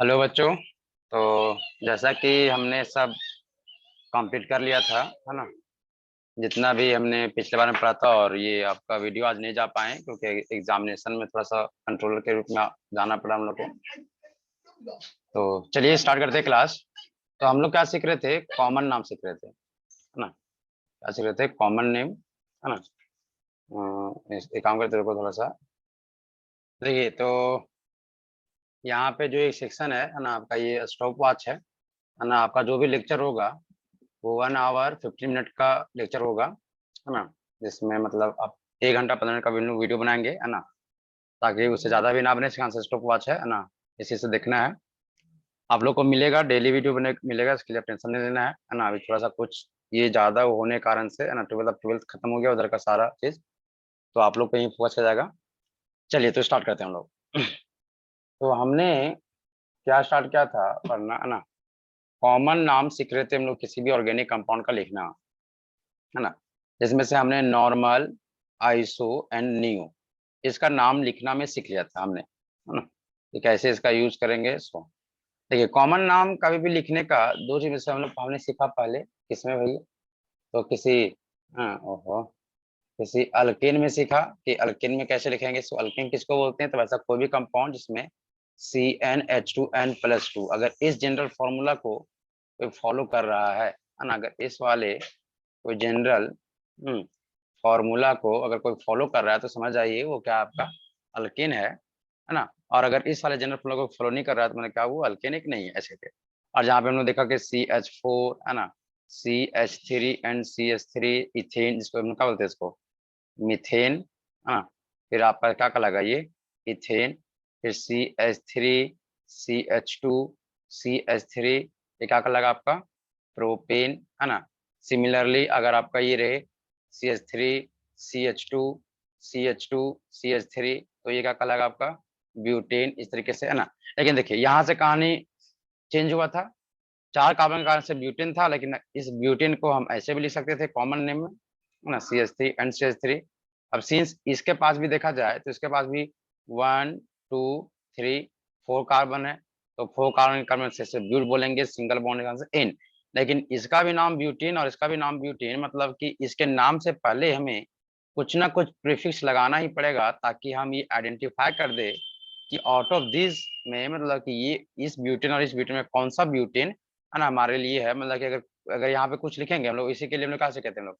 Hello बच्चों। तो जैसा कि हमने सब कंप्लीट कर लिया था, है ना, जितना भी हमने पिछले बार में पढ़ा था। और ये आपका वीडियो आज नहीं जा पाए क्योंकि एग्जामिनेशन में थोड़ा सा कंट्रोलर के रूप में जाना पड़ा हम लोग को। तो चलिए स्टार्ट करते हैं क्लास। तो हम लोग क्या सीख रहे थे? कॉमन नाम सीख रहे थे, है ना। क्या सीख रहे थे? कॉमन नेम, है ना। एक काम करते रुको थोड़ा सा। देखिए, तो यहाँ पे जो एक सेक्शन है ना, आपका ये स्टॉप वॉच है ना। आपका जो भी लेक्चर होगा वो 1 आवर 15 मिनट का लेक्चर होगा, है ना। जिसमें मतलब आप 1 घंटा 15 मिनट का वीडियो बनाएंगे, है ना, ताकि उससे ज़्यादा भी ना बने। इसका आंसर स्टॉप वॉच है ना, इसी से देखना है। आप लोग को मिलेगा, डेली वीडियो बने मिलेगा, इसके लिए आप टेंशन नहीं लेना है ना। अभी थोड़ा सा कुछ ये ज़्यादा होने के कारण से, है ना, ट्वेल्थ खत्म हो गया उधर का सारा चीज़, तो आप लोग कहीं फोकस कर जाएगा। चलिए तो स्टार्ट करते हैं हम लोग। तो हमने क्या स्टार्ट किया था पढ़ना, है ना। कॉमन नाम सीख रहे थे हम लोग, किसी भी ऑर्गेनिक कंपाउंड का लिखना, है ना। जिसमें से हमने नॉर्मल, आइसो एंड नियो, इसका नाम लिखना में सीख लिया था हमने, है ना। कि कैसे इसका यूज करेंगे इसको। देखिए, कॉमन नाम कभी भी लिखने का दो चीज में से हम लोग हमने सीखा पहले। किसमें भैया? तो किसी, हाँ ओहो, किसी अल्केन में सीखा कि अल्केन में कैसे लिखेंगे इसको। अल्केन किसको बोलते हैं? तो वैसा कोई भी कंपाउंड जिसमें CnH2n+2, अगर इस जनरल फॉर्मूला को कोई फॉलो कर रहा है ना, अगर इस वाले कोई जनरल फॉर्मूला को अगर कोई फॉलो कर रहा है तो समझ जाइए वो क्या आपका अल्केन है ना। और अगर इस वाले जनरल फॉर्मूला को फॉलो नहीं कर रहा है तो मैंने क्या, वो अल्केनिक नहीं है ऐसे के। और जहाँ पे हमने देखा कि CH4, है ना, CH3 एंड CH3 इथेन, जिसको हम क्या बोलते हैं इसको, मीथेन, है ना। फिर आपका क्या कहलाएगा ये, इथेन। फिर CH3 CH2 CH3, ये क्या कहलाएगा आपका, प्रोपेन, है ना। सिमिलरली अगर आपका ये रहे CH3 CH2 CH2 CH3, तो ये क्या कहलाएगा आपका, ब्यूटेन, इस तरीके से, है ना। लेकिन देखिए यहाँ से कहानी चेंज हुआ था। 4 कार्बन के कारण से ब्यूटेन था, लेकिन इस ब्यूटेन को हम ऐसे भी लिख सकते थे कॉमन नेम में, है ना, CH3 एंड CH3। अब सिंस इसके पास भी देखा जाए तो इसके पास भी 1 2 3 4 कार्बन है। तो 4 कार्बन से ब्यूट बोलेंगे, सिंगल बॉन्ड के कारण से एन। लेकिन इसका भी नाम ब्यूटेन और इसका भी नाम ब्यूटेन, मतलब कि इसके नाम से पहले हमें कुछ ना कुछ प्रीफिक्स लगाना ही पड़ेगा, ताकि हम ये आइडेंटिफाई कर दे कि आउट ऑफ दिस में, मतलब कि ये इस ब्यूटेन और इस ब्यूटेन में कौन सा ब्यूटेन, है ना, हमारे लिए है। मतलब कि अगर अगर यहाँ पे कुछ लिखेंगे हम लोग, इसी के लिए हम लोग कैसे कहते हैं हम लोग,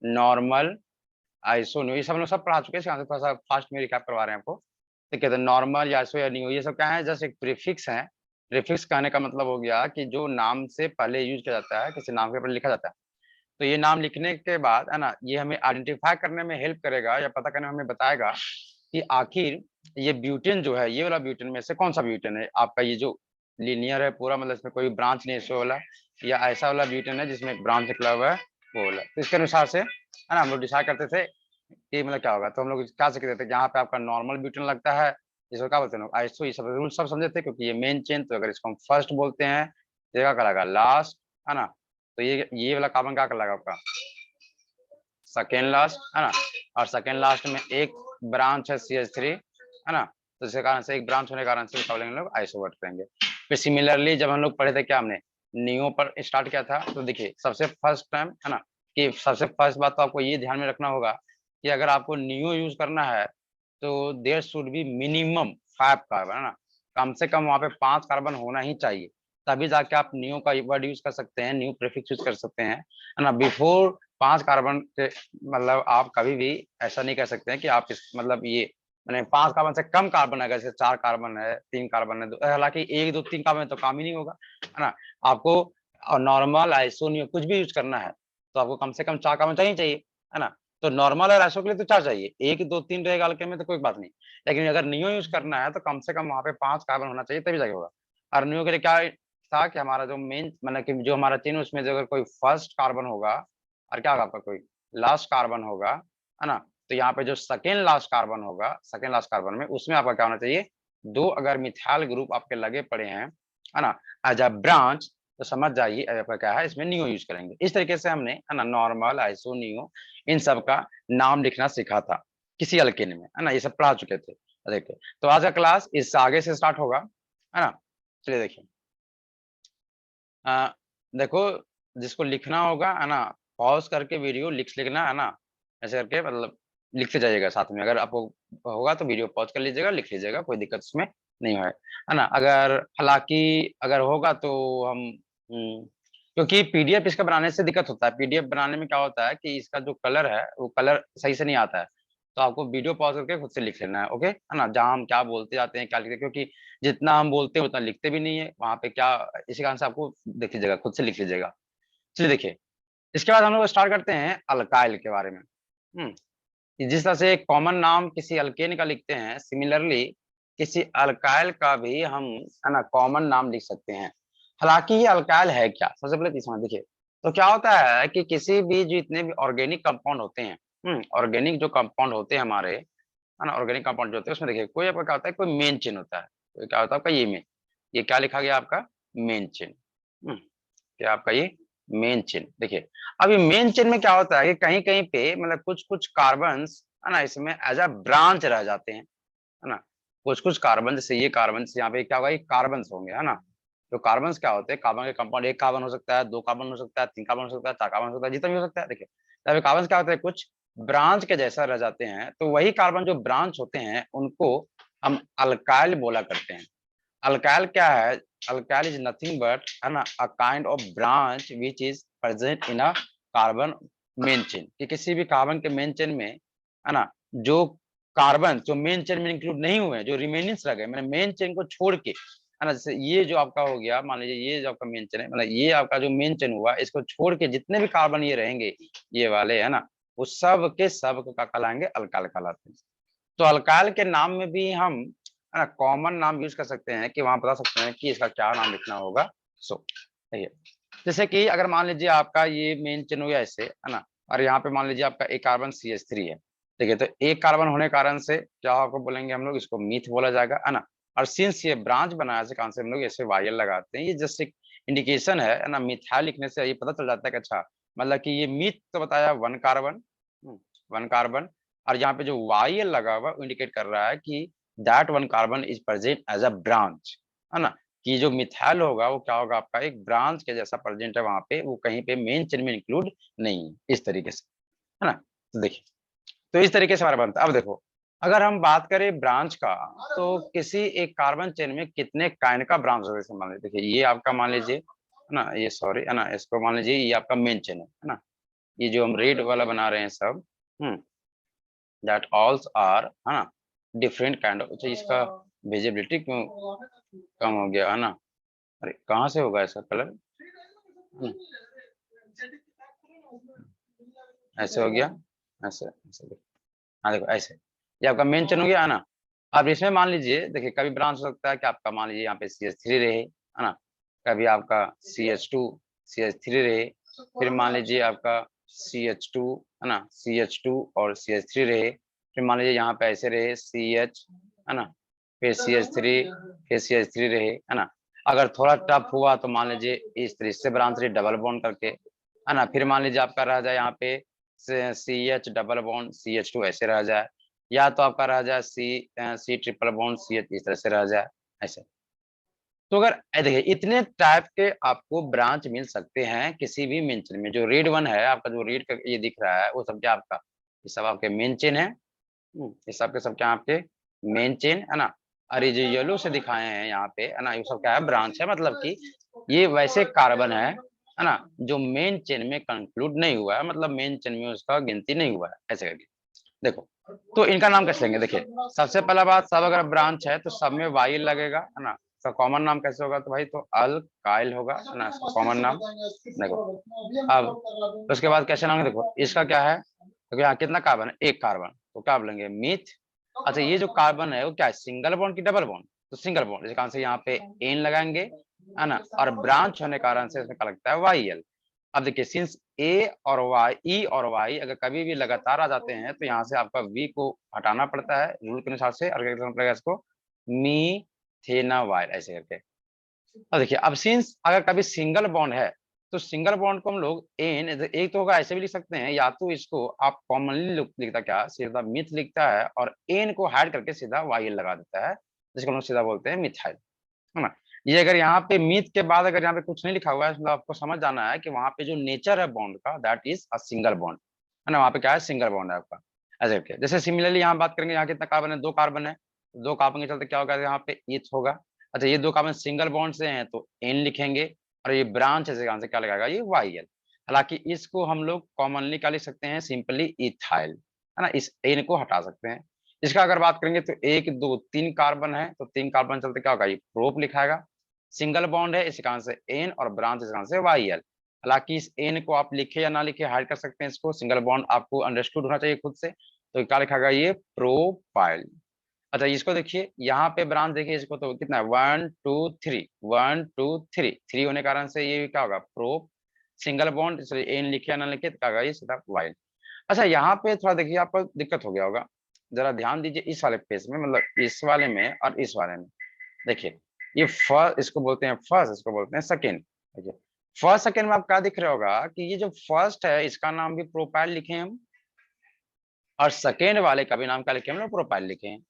नॉर्मल, आइसो, ये सब हम लोग सब पढ़ा चुके हैं। इसका थोड़ा सा फास्ट में रिकैप करवा रहे हैं आपको। तो कहते हैं नॉर्मल या आइसो या नियो, ये सब क्या है, जस्ट एक प्रीफिक्स है। प्रीफिक्स कहने का मतलब हो गया कि जो नाम से पहले यूज किया जाता है, किसी नाम के पहले लिखा जाता है। तो ये नाम लिखने के बाद, है ना, ये हमें आइडेंटिफाई करने में हेल्प करेगा या पता करने में हमें बताएगा कि आखिर ये ब्यूटेन जो है, ये वाला ब्यूटेन में से कौन सा ब्यूटेन है आपका, ये जो लीनियर है पूरा, मतलब इसमें कोई ब्रांच नहीं है इसमें वाला, या ऐसा वाला ब्यूटेन है जिसमें एक ब्रांच निकला हुआ है, वो वाला। तो इसके अनुसार से, है ना, हम लोग डिसाइड करते थे कि मतलब क्या होगा। तो हम लोग क्या सीखते थे, जहाँ पे आपका नॉर्मल ब्यूटेन लगता है, इसको क्या बोलते हैं लोग, आइसो, ये सब रूल सब समझे थे, क्योंकि ये मेन चेन। तो अगर इसको हम फर्स्ट बोलते हैं तो ये क्या कहलाएगा, लास्ट, है ना। तो ये वाला कार्बन क्या कहलाएगा आपका, सेकेंड लास्ट, है ना। और सेकेंड लास्ट में एक ब्रांच है CH3, है ना। तो इसके कारण से एक ब्रांच होने के कारण से क्या बोलेंगे लोग, आइसोवर्ट करेंगे। फिर सिमिलरली जब हम लोग पढ़े थे, क्या हमने नियो पर स्टार्ट किया था, तो देखिए सबसे फर्स्ट टाइम, है ना, कि सबसे फर्स्ट बात तो आपको ये ध्यान में रखना होगा कि अगर आपको नियो यूज करना है तो there should be minimum 5 carbon, है ना। कम से कम वहाँ पे 5 कार्बन होना ही चाहिए, तभी जाके आप नियो का वर्ड यूज कर सकते हैं, न्यू प्रीफिक्स यूज कर सकते हैं, है ना। बिफोर 5 कार्बन के, मतलब आप कभी भी ऐसा नहीं कर सकते हैं कि आप इस, मतलब ये मैंने 5 कार्बन से कम कार्बन है, जैसे 4 कार्बन है, 3 कार्बन है, हालांकि 1 2 3 कार्बन है तो काम ही नहीं होगा, है ना। आपको नॉर्मल, आइसोनियो कुछ भी यूज करना है तो आपको कम से कम 4 कार्बन चाहिए, है ना। तो नॉर्मल और आइसो के लिए तो 4 चाहिए, 1 2 3 रहेगा हल्के में तो कोई बात नहीं। लेकिन अगर नियो यूज करना है तो कम से कम वहाँ पे 5 कार्बन होना चाहिए, तभी जाके होगा। और नियो के लिए क्या था कि हमारा जो मेन, मतलब कि जो हमारा चेन, उसमें जो अगर कोई फर्स्ट कार्बन होगा और क्या होगा आपका कोई लास्ट कार्बन होगा, है ना। तो यहाँ पे जो सेकेंड लास्ट कार्बन होगा, सेकेंड लास्ट कार्बन में उसमें आपका क्या होना चाहिए, दो अगर मिथाइल ग्रुप आपके लगे पड़े हैं, है ना, एज अ ब्रांच, तो समझ जाइए आपका क्या है, इसमें नियो यूज करेंगे। इस तरीके से हमने, है ना, नॉर्मल, आइसो, नियो, इन सब का नाम लिखना सीखा था किसी अल्केन में, है ना। ये सब पढ़ा चुके थे। देखिए, तो आज का क्लास इस आगे से स्टार्ट होगा, है ना। चलिए देखिए, देखो जिसको लिखना होगा है ना, पॉज करके वीडियो लिखना है ना, ऐसे करके मतलब लिखते जाइएगा साथ में। अगर आपको होगा तो वीडियो पॉज कर लीजिएगा, लिख लीजिएगा, कोई दिक्कत इसमें नहीं है ना। अगर हालांकि अगर होगा तो हम क्योंकि पीडीएफ इसका बनाने से दिक्कत होता है। पीडीएफ बनाने में क्या होता है कि इसका जो कलर है वो कलर सही से नहीं आता है, तो आपको वीडियो पॉज करके खुद से लिख लेना है, ओके है ना। जहाँ हम क्या बोलते जाते हैं क्या लिखते हैं, क्योंकि जितना हम बोलते हैं उतना लिखते भी नहीं है वहां पे क्या, इसी कारण से आपको देख लीजिएगा, खुद से लिख लीजिएगा। चलिए देखिए, इसके बाद हम लोग स्टार्ट करते हैं अल्काइल के बारे में। कि जिस तरह से एक कॉमन नाम किसी अल्केन का लिखते हैं, सिमिलरली किसी अल्काइल का भी हम है ना कॉमन नाम लिख सकते हैं। हालांकि ये अल्काइल है क्या, सबसे पहले इसमें देखिए। तो क्या होता है कि किसी भी जितने भी ऑर्गेनिक कंपाउंड होते हैं, ऑर्गेनिक जो कंपाउंड होते हैं हमारे, है ना, ऑर्गेनिक कंपाउंड जो होते हैं उसमें देखिए कोई आपका क्या होता है, कोई मेन चेन होता है। कोई क्या होता है आपका ये में, ये क्या लिखा गया आपका, मेन चेन। क्या आपका ये मेन चेन। देखिए अब ये मेन चेन में क्या होता है कि कहीं कहीं पे मतलब कुछ कुछ कार्बन है ना इसमें एज अ ब्रांच रह जाते हैं, है ना। कुछ कुछ कार्बन, जैसे ये कार्बन यहाँ पे क्या होगा, ये कार्बन होंगे, है ना। तो कार्बन क्या होते हैं, कार्बन के कंपाउंड, एक कार्बन हो सकता है, दो कार्बन हो सकता है, तीन कार्बन हो सकता है, चार कार्बन हो सकता है, जितना भी हो सकता है। देखिए तब कार्बन क्या होता है, कुछ ब्रांच के जैसा रह जाते हैं, तो वही कार्बन जो ब्रांच होते हैं उनको हम अल्काइल बोला करते हैं। अल्काइल क्या है, अल्काइल इज नथिंग बट है ना a kind of branch which is present in a carbon main chain. कि किसी भी कार्बन के मेन चेन में है ना, जो कार्बन जो मेन चेन में इंक्लूड नहीं हुए, जो रिमेनिंग्स रह गए, मैंने मेन चेन को छोड़ के, है ना। जैसे ये जो आपका हो गया, मान लीजिए ये जो आपका मेन चेन है, मतलब ये आपका जो मेन चेन हुआ, इसको छोड़ के जितने भी कार्बन ये रहेंगे, ये वाले है ना, वो सब के सब को क्या कहलाएंगे, अल्काइल कहलाते हैं। तो अल्काइल के नाम में भी हम है ना कॉमन नाम यूज कर सकते हैं, कि वहां बता सकते हैं कि इसका क्या नाम लिखना होगा। सो देखिए, जैसे कि अगर मान लीजिए आपका ये मेन चेन हो गया ऐसे, है ना, और यहाँ पे मान लीजिए आपका एक कार्बन CH3 है। देखिए तो एक कार्बन होने के कारण से क्या आपको बोलेंगे हम लोग, इसको मीथ बोला जाएगा, है ना। और सिंस ये ब्रांच बनाया से कारण से हम लोग ऐसे वायल लगाते हैं। ये जस्ट एक इंडिकेशन है ना। मिथाइल लिखने से ये पता चल जाता है कि अच्छा मतलब कि ये मीथ तो बताया वन कार्बन, वन कार्बन। और यहाँ पे जो वायल लगा हुआ इंडिकेट कर रहा है कि that one carbon is present as a branch, है ना। कि जो मिथाइल होगा वो क्या होगा आपका, एक ब्रांच के जैसा प्रेजेंट है वहां पे, वो कहीं पे मेन चेन में इंक्लूड नहीं है, इस तरीके से, है ना। तो देखिए, तो इस तरीके से हमारा बनता है। अब देखो, अगर हम बात करें ब्रांच का, तो किसी एक कार्बन चेन में कितने काइंड का ब्रांच होगा, जैसे मान लीजिए, देखिए ये आपका मान लीजिए, है ना, ये सॉरी है ना, इसको मान लीजिए ये आपका मेन चेन है ना। ये जो हम रेड वाला बना रहे हैं सब, दैट ऑल्स आर, है ना, डिफरेंट काइंड ऑफ। अच्छा इसका विजिबिलिटी क्यों कम हो गया, है ना। अरे कहाँ से होगा इसका कलर, ऐसे हो गया, ऐसे ऐसे देखो। हाँ देखो ऐसे, ये आपका मेन चेन हो गया, है ना। अब इसमें मान लीजिए देखिए, कभी ब्रांच हो सकता है कि आपका मान लीजिए यहाँ पे CH3 रहे, है ना। कभी आपका CH2 CH3 रहे, फिर मान लीजिए आपका CH2, है ना, CH2 और CH3 रहे, फिर मान लीजिए यहाँ पे ऐसे रहे CH, है ना, फिर CH3, फिर CH3 रहे, है ना। अगर थोड़ा टफ हुआ तो मान लीजिए इस तरह से ब्रांच रही डबल बॉन्ड करके, है ना। फिर मान लीजिए आपका रह जाए यहाँ पे CH डबल बॉन्ड CH2 ऐसे रह जाए, या तो आपका रह जाए C ट्रिपल बॉन्ड CH इस तरह से रह जाए ऐसे। तो अगर देखिए इतने टाइप के आपको ब्रांच मिल सकते हैं किसी भी मेन चेन में। जो रेड वन है आपका, जो रेड का ये दिख रहा है, वो सब क्या आपका, ये सब आपके मेन चेन है। ये सब के सब क्या आपके मेन चेन, है ना। और ये जो येलो से दिखाए हैं यहाँ पे, है ना, ये सब क्या है, ब्रांच है। मतलब कि ये वैसे कार्बन है ना, जो मेन चेन में कंक्लूड नहीं हुआ है, मतलब मेन चेन में उसका गिनती नहीं हुआ है, ऐसे करके देखो। तो इनका नाम कैसे लेंगे, देखिए सबसे पहला बात, सब अगर ब्रांच है तो सब में वाई लगेगा, है ना। तो कॉमन नाम कैसे होगा, तो भाई तो अल्काइल होगा, है ना, कॉमन नाम। देखो अब उसके बाद कैसे नाम है, देखो इसका क्या है, तो यहाँ कितना कार्बन है, एक कार्बन, तो क्या बोलेंगे, मीथ। अच्छा ये जो कार्बन है वो क्या है, सिंगल बॉन्ड की डबल बॉन्ड, तो सिंगल बॉन्ड, इस कारण से यहाँ पे एन लगाएंगे, है ना। और ब्रांच होने के कारण से इसमें क्या लगता है, वाई। अब देखिए सिंस ए और वाई, ई और वाई अगर कभी भी लगातार आ जाते हैं तो यहाँ से आपका वी को हटाना पड़ता है रूल के अनुसार से, और क्या करना पड़ेगा इसको, मीथेना वाइल ऐसे करके। अब देखिए, अब सिंस अगर कभी सिंगल बॉन्ड है, तो सिंगल बॉन्ड को हम लोग एन, एक तो होगा ऐसे भी लिख सकते हैं, या तो इसको आप कॉमनली लिखता क्या, सीधा मिथ लिखता है और एन को हाइड करके सीधा वाई लगा देता है, जिसको हम लोग सीधा बोलते हैं मिथाइल, है ना। ये अगर यहाँ पे मीथ के बाद अगर यहाँ पे कुछ नहीं लिखा हुआ है, मतलब आपको समझ जाना है कि वहां पे जो नेचर है बॉन्ड का, that is a single bond, है ना। वहाँ पे क्या है, सिंगल बॉन्ड है आपका। ऐसे करके जैसे सिमिलरली यहाँ बात करेंगे, यहाँ कितना कार्बन है, 2 कार्बन है, 2 कार्बन के चलते क्या होगा, यहाँ पे ईथ होगा। अच्छा, ये 2 कार्बन सिंगल बॉन्ड से हैं तो एन लिखेंगे, और ये ब्रांच है से क्या लगाएगा, ये वाई एल। हालांकि इसको हम लोग कॉमनली क्या लिख सकते हैं, सिंपली इथाइल, है ना, इस एन को हटा सकते हैं। इसका अगर बात करेंगे तो 1 2 3 कार्बन है, तो 3 कार्बन चलते क्या होगा, ये प्रोप लिखाएगा, सिंगल बॉन्ड है, इस कारण से एन, और ब्रांच इस कारण से वाई एल। हालांकि इस एन को आप लिखे या ना लिखे हाइड कर सकते हैं इसको, सिंगल बॉन्ड आपको अंडरस्टूड होना चाहिए खुद से, तो क्या लिखा ये प्रोपाइल। अच्छा, इसको देखिए यहाँ पे ब्रांच देखिए, इसको तो कितना है, 1 2 3, 1 2 3, 3 होने के कारण से ये क्या होगा, प्रो, सिंगल बॉन्ड, इसलिए एन लिखे या ना लिखे तो क्या होगा, ये सीधा वाइल। अच्छा, यहाँ पे थोड़ा देखिए आपको दिक्कत हो गया होगा, जरा ध्यान दीजिए इस वाले पेज में, मतलब इस वाले में और इस वाले में। देखिए, ये फर्स्ट इसको बोलते हैं फर्स्ट, इसको बोलते हैं सेकेंड। देखिए, फर्स्ट सेकेंड में आप क्या दिख रहा होगा कि ये जो फर्स्ट है इसका नाम भी प्रोपाइल लिखे हैं हम, और सेकेंड वाले का भी नाम क्या लिखे हम लोग, प्रोपाइल लिखे हैं।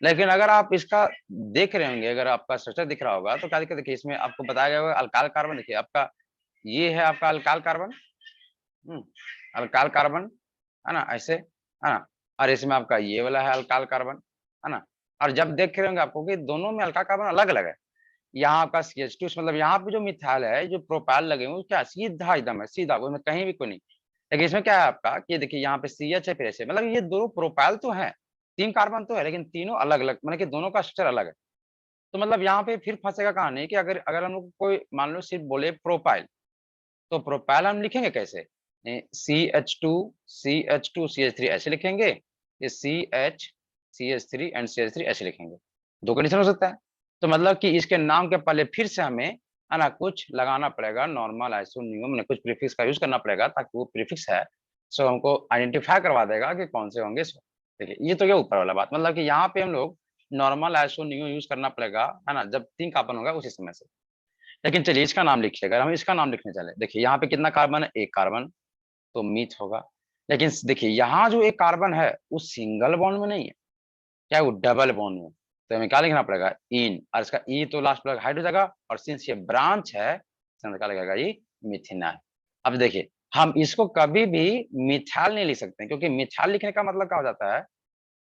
लेकिन अगर आप इसका देख रहे होंगे, अगर आपका स्ट्रक्चर दिख रहा होगा तो क्या दिक्कत, देखिए इसमें आपको बताया गया होगा अल्काइल कार्बन, देखिए आपका ये है आपका अल्काइल कार्बन, अल्काइल कार्बन, है ना, ऐसे, है ना, और इसमें आपका ये वाला है अल्काइल कार्बन, है ना। और जब देख रहे होंगे आपको कि दोनों में अल्काइल कार्बन अलग अलग है, यहाँ आपका CH2, मतलब यहाँ पे जो मिथाइल है, जो प्रोपाइल लगे हुए क्या सीधा एकदम है, सीधा, उसमें कहीं भी कोई नहीं। लेकिन इसमें क्या है आपका कि देखिए यहाँ पे CH है, फिर ऐसे, मतलब ये दोनों प्रोपाइल तो है, 3 कार्बन तो है, लेकिन तीनों अलग अलग, मतलब कि दोनों का स्ट्रक्चर अलग है। तो मतलब यहाँ पे फिर फंसेगा कहानी कि अगर अगर हम लोग कोई मान लो सिर्फ बोले प्रोपाइल, तो प्रोपाइल हम लिखेंगे कैसे, CH2 CH2 CH3 ऐसे लिखेंगे, ये CH CH3 एंड CH3 ऐसे लिखेंगे, 2 कंडीशन हो सकता है। तो मतलब कि इसके नाम के पहले फिर से हमें, है ना, कुछ लगाना पड़ेगा, नॉर्मल आइसोनियम में कुछ प्रीफिक्स का यूज करना पड़ेगा, ताकि वो प्रीफिक्स है सो हमको आइडेंटिफाई करवा देगा कि कौन से होंगे सो। देखिए, ये तो क्या ऊपर वाला बात, मतलब कि यहाँ पे हम लोग नॉर्मल आइसोनियम यूज करना पड़ेगा, है ना, जब 3 कार्बन होगा उसी समय से। लेकिन चलिए इसका नाम लिखिए, अगर हम इसका नाम लिखने चले, देखिए यहाँ पे कितना कार्बन है, 1 कार्बन, तो मीथ होगा। लेकिन देखिए यहाँ जो 1 कार्बन है वो सिंगल बॉन्ड में नहीं है, क्या है, वो डबल बॉन्ड में। तो हमें क्या लिखना पड़ेगा, इन, और इसका ई तो लास्ट पर हाइड हो जाएगा, और सिंस ये ब्रांच है, क्या लगेगा, ये मिथिनाइल। अब देखिए, हम इसको कभी भी मिथाइल नहीं लिख सकते, क्योंकि मिथाइल लिखने का मतलब क्या हो जाता है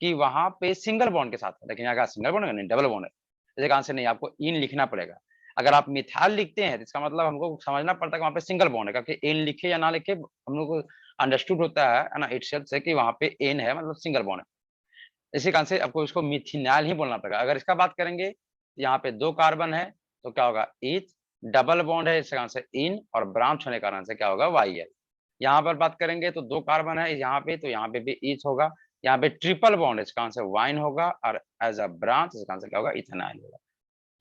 कि वहां पे सिंगल बॉन्ड के साथ है, लेकिन यहाँ सिंगल बॉन्ड है नहीं, डबल बॉन्ड है, इसका आंसर नहीं, आपको इन लिखना पड़ेगा। अगर आप मिथाइल लिखते हैं तो इसका मतलब हमको समझना पड़ता है कि वहां पे सिंगल बॉन्ड है, क्योंकि एन लिखे या ना लिखे हम लोग को अंडरस्टूड होता है ना, इटसेल्फ से कि वहां पे एन है, मतलब सिंगल बॉन्ड है। इसी कारण से आपको इसको मिथिनाइल ही बोलना पड़ेगा। अगर इसका बात करेंगे, यहाँ पे 2 कार्बन है, तो क्या होगा, ईथ, डबल बॉन्ड है, इस कारण से इन, और ब्रांच होने के कारण से क्या होगा, वाई एल। यहाँ पर बात करेंगे तो 2 कार्बन है यहाँ पे, तो यहाँ पे भी ईथ होगा, यहाँ पे ट्रिपल बॉन्ड है, इसका आंसर वाइन होगा, और एज अ ब्रांच इसका आंसर क्या होगा, इथेनॉल होगा।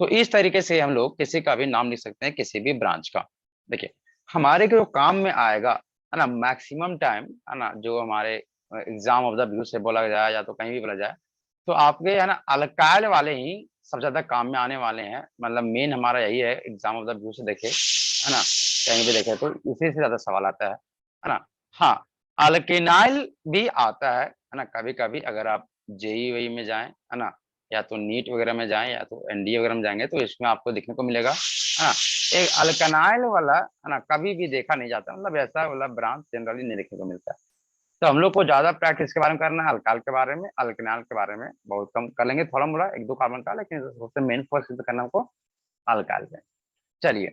तो इस तरीके से हम लोग किसी का भी नाम लिख सकते हैं, किसी भी ब्रांच का। देखिए, हमारे जो काम में आएगा, है ना, मैक्सिमम टाइम, है ना, जो हमारे एग्जाम ऑफ द व्यू से बोला जाए या तो कहीं भी बोला जाए, तो आपके, है ना, अल्काइल वाले ही सबसे ज्यादा काम में आने वाले हैं, मतलब मेन हमारा यही है एग्जाम ऑफ द व्यू से देखे, है ना, कहीं भी देखे तो इसी से ज्यादा सवाल आता है ना। हाँ, अल्केनाइल भी आता है ना, कभी कभी अगर आप जेई वई में जाएं, है ना, या तो नीट वगैरह में जाएं या तो एनडीए वगैरह में जाएंगे, तो इसमें आपको देखने को मिलेगा, है ना, एक अल्कनाइल वाला, है ना, कभी भी देखा नहीं जाता, मतलब ऐसा वाला ब्रांच जनरली नहीं देखने को मिलता है। तो हम लोग को ज्यादा प्रैक्टिस के बारे में करना है, अल्काइल के बारे में, अल्कनाइल के बारे में बहुत कम कर लेंगे, थोड़ा मोड़ा 1 2 कार्बन का, लेकिन सबसे मेन फोकस करना हमको अल्काइल पे। चलिए,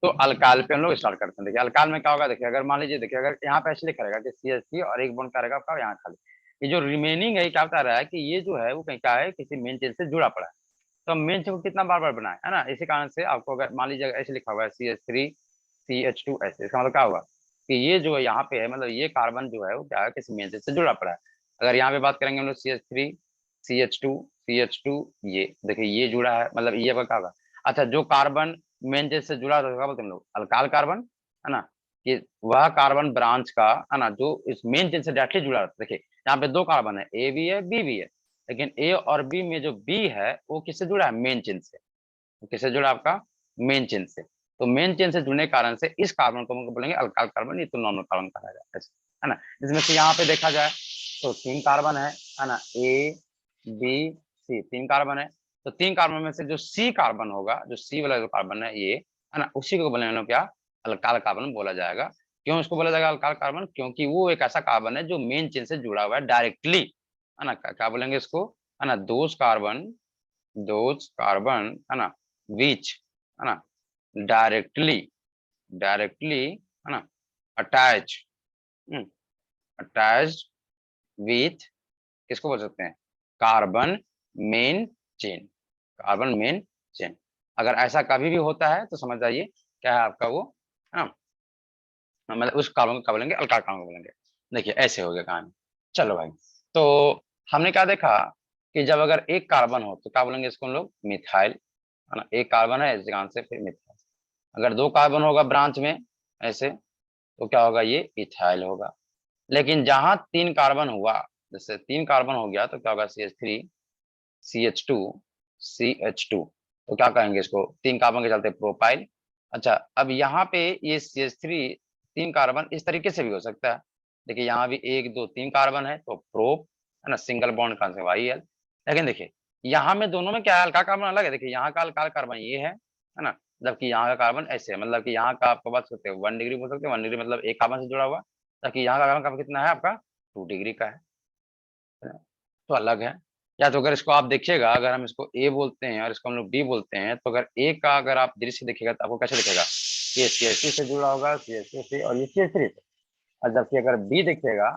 तो अल्काइल पे हम लोग स्टार्ट करते हैं। देखिए, अल्काइल में क्या होगा, देखिए अगर मान लीजिए, देखिए अगर यहाँ पे ऐसे लिखा रहेगा कि CH3 और 1 बॉन्ड का रहेगा आपका यहाँ खाली, ये जो रिमेनिंग है, क्या बता रहा है कि ये जो है वो कहीं क्या है, किसी मेन चेन से जुड़ा पड़ा है। तो मेन चेन को कितना बार बार बनाए, है ना, इसी कारण से आपको अगर मान लीजिए ऐसे लिखा हुआ है CH3 CH2 ऐसे, इसका मतलब क्या होगा कि ये जो यहाँ पे है, मतलब ये कार्बन जो है वो क्या है, किसी मेन चेन से जुड़ा पड़ा है। अगर यहाँ पे बात करेंगे हम लोग CH3 CH2 ये देखिए ये जुड़ा है, मतलब ये आपका क्या होगा। अच्छा, जो कार्बन मेन चेन से जुड़ा था, क्या बोलते हैं हम लोग, अल्काइल कार्बन, है ना, कि वह कार्बन ब्रांच का, है ना, जो इस मेन चेन से डायरेक्टली जुड़ा रहता है। देखिए, यहाँ पे 2 कार्बन है, ए भी है, बी भी है, लेकिन ए और बी में जो बी है वो किससे जुड़ा है, मेन चेन से। तो किससे जुड़ा आपका, मेन चेन से। तो मेन चेन से जुड़ने के कारण से इस कार्बन को हम बोलेंगे अल्काइल कार्बन, ये तो नॉर्मल कार्बन कहा जाएगा, है ना। इसमें से यहाँ पे देखा जाए तो 3 कार्बन है ना, ए बी सी, 3 कार्बन है। तो 3 कार्बन में से जो C कार्बन होगा, जो C वाला जो कार्बन है ये, है ना, उसी को बोलेंगे क्या, अल्काइल कार्बन बोला जाएगा। क्यों इसको बोला जाएगा अल्काइल कार्बन? क्योंकि वो एक ऐसा कार्बन है जो मेन चेन से जुड़ा हुआ है डायरेक्टली, है ना। क्या बोलेंगे इसको, है ना, दोज कार्बन, है ना, विच, है ना, डायरेक्टली, है ना, अटैच, अटैच्ड विथ, किसको बोल सकते हैं, carbon main chain, carbon main chain. अगर ऐसा कभी भी होता है तो समझ जाइए क्या है आपका वो, है ना, मतलब उस कार्बन को क्या बोलेंगे, अल्काइल कार्बन बोलेंगे। देखिए ऐसे हो गया कहानी। चलो भाई, तो हमने क्या देखा कि जब अगर एक कार्बन हो तो क्या बोलेंगे इसको हम लोग, मिथाइल, है ना, एक कार्बन है इस जगह से फिर मिथाइल। अगर 2 कार्बन होगा ब्रांच में ऐसे, तो क्या होगा, ये इथाइल होगा। लेकिन जहां 3 कार्बन हुआ, जैसे 3 कार्बन हो गया तो क्या होगा, CH3 CH2 CH2, तो क्या कहेंगे इसको, 3 कार्बन के चलते प्रोपाइल। अच्छा, अब यहाँ पे ये CH3 3 कार्बन इस तरीके से भी हो सकता है। देखिए यहाँ भी 1 2 3 कार्बन है तो प्रोप, है ना, सिंगल बॉन्ड का YL। लेकिन देखिए यहाँ में दोनों में क्या है, अल्काइल कार्बन अलग है। देखिए यहाँ का अल्काइल कार्बन ये है ना, जबकि यहाँ का कार्बन ऐसे है। मतलब कि यहाँ का आपको बात सकते हैं 1 डिग्री बोल सकते हैं, 1 डिग्री मतलब एक कार्बन से जुड़ा हुआ, जबकि यहाँ का कार्बन कितना है आपका, 2 डिग्री का है ना? तो अलग है। या तो अगर इसको आप देखिएगा, अगर हम इसको ए बोलते हैं और इसको हम लोग डी बोलते हैं, तो अगर ए का अगर आप दृश्य देखिएगा तो आपको कैसे दिखेगा, ये CH2 से जुड़ा होगा, CH2 से, और ये CH3 से। और जबकि अगर बी देखिएगा,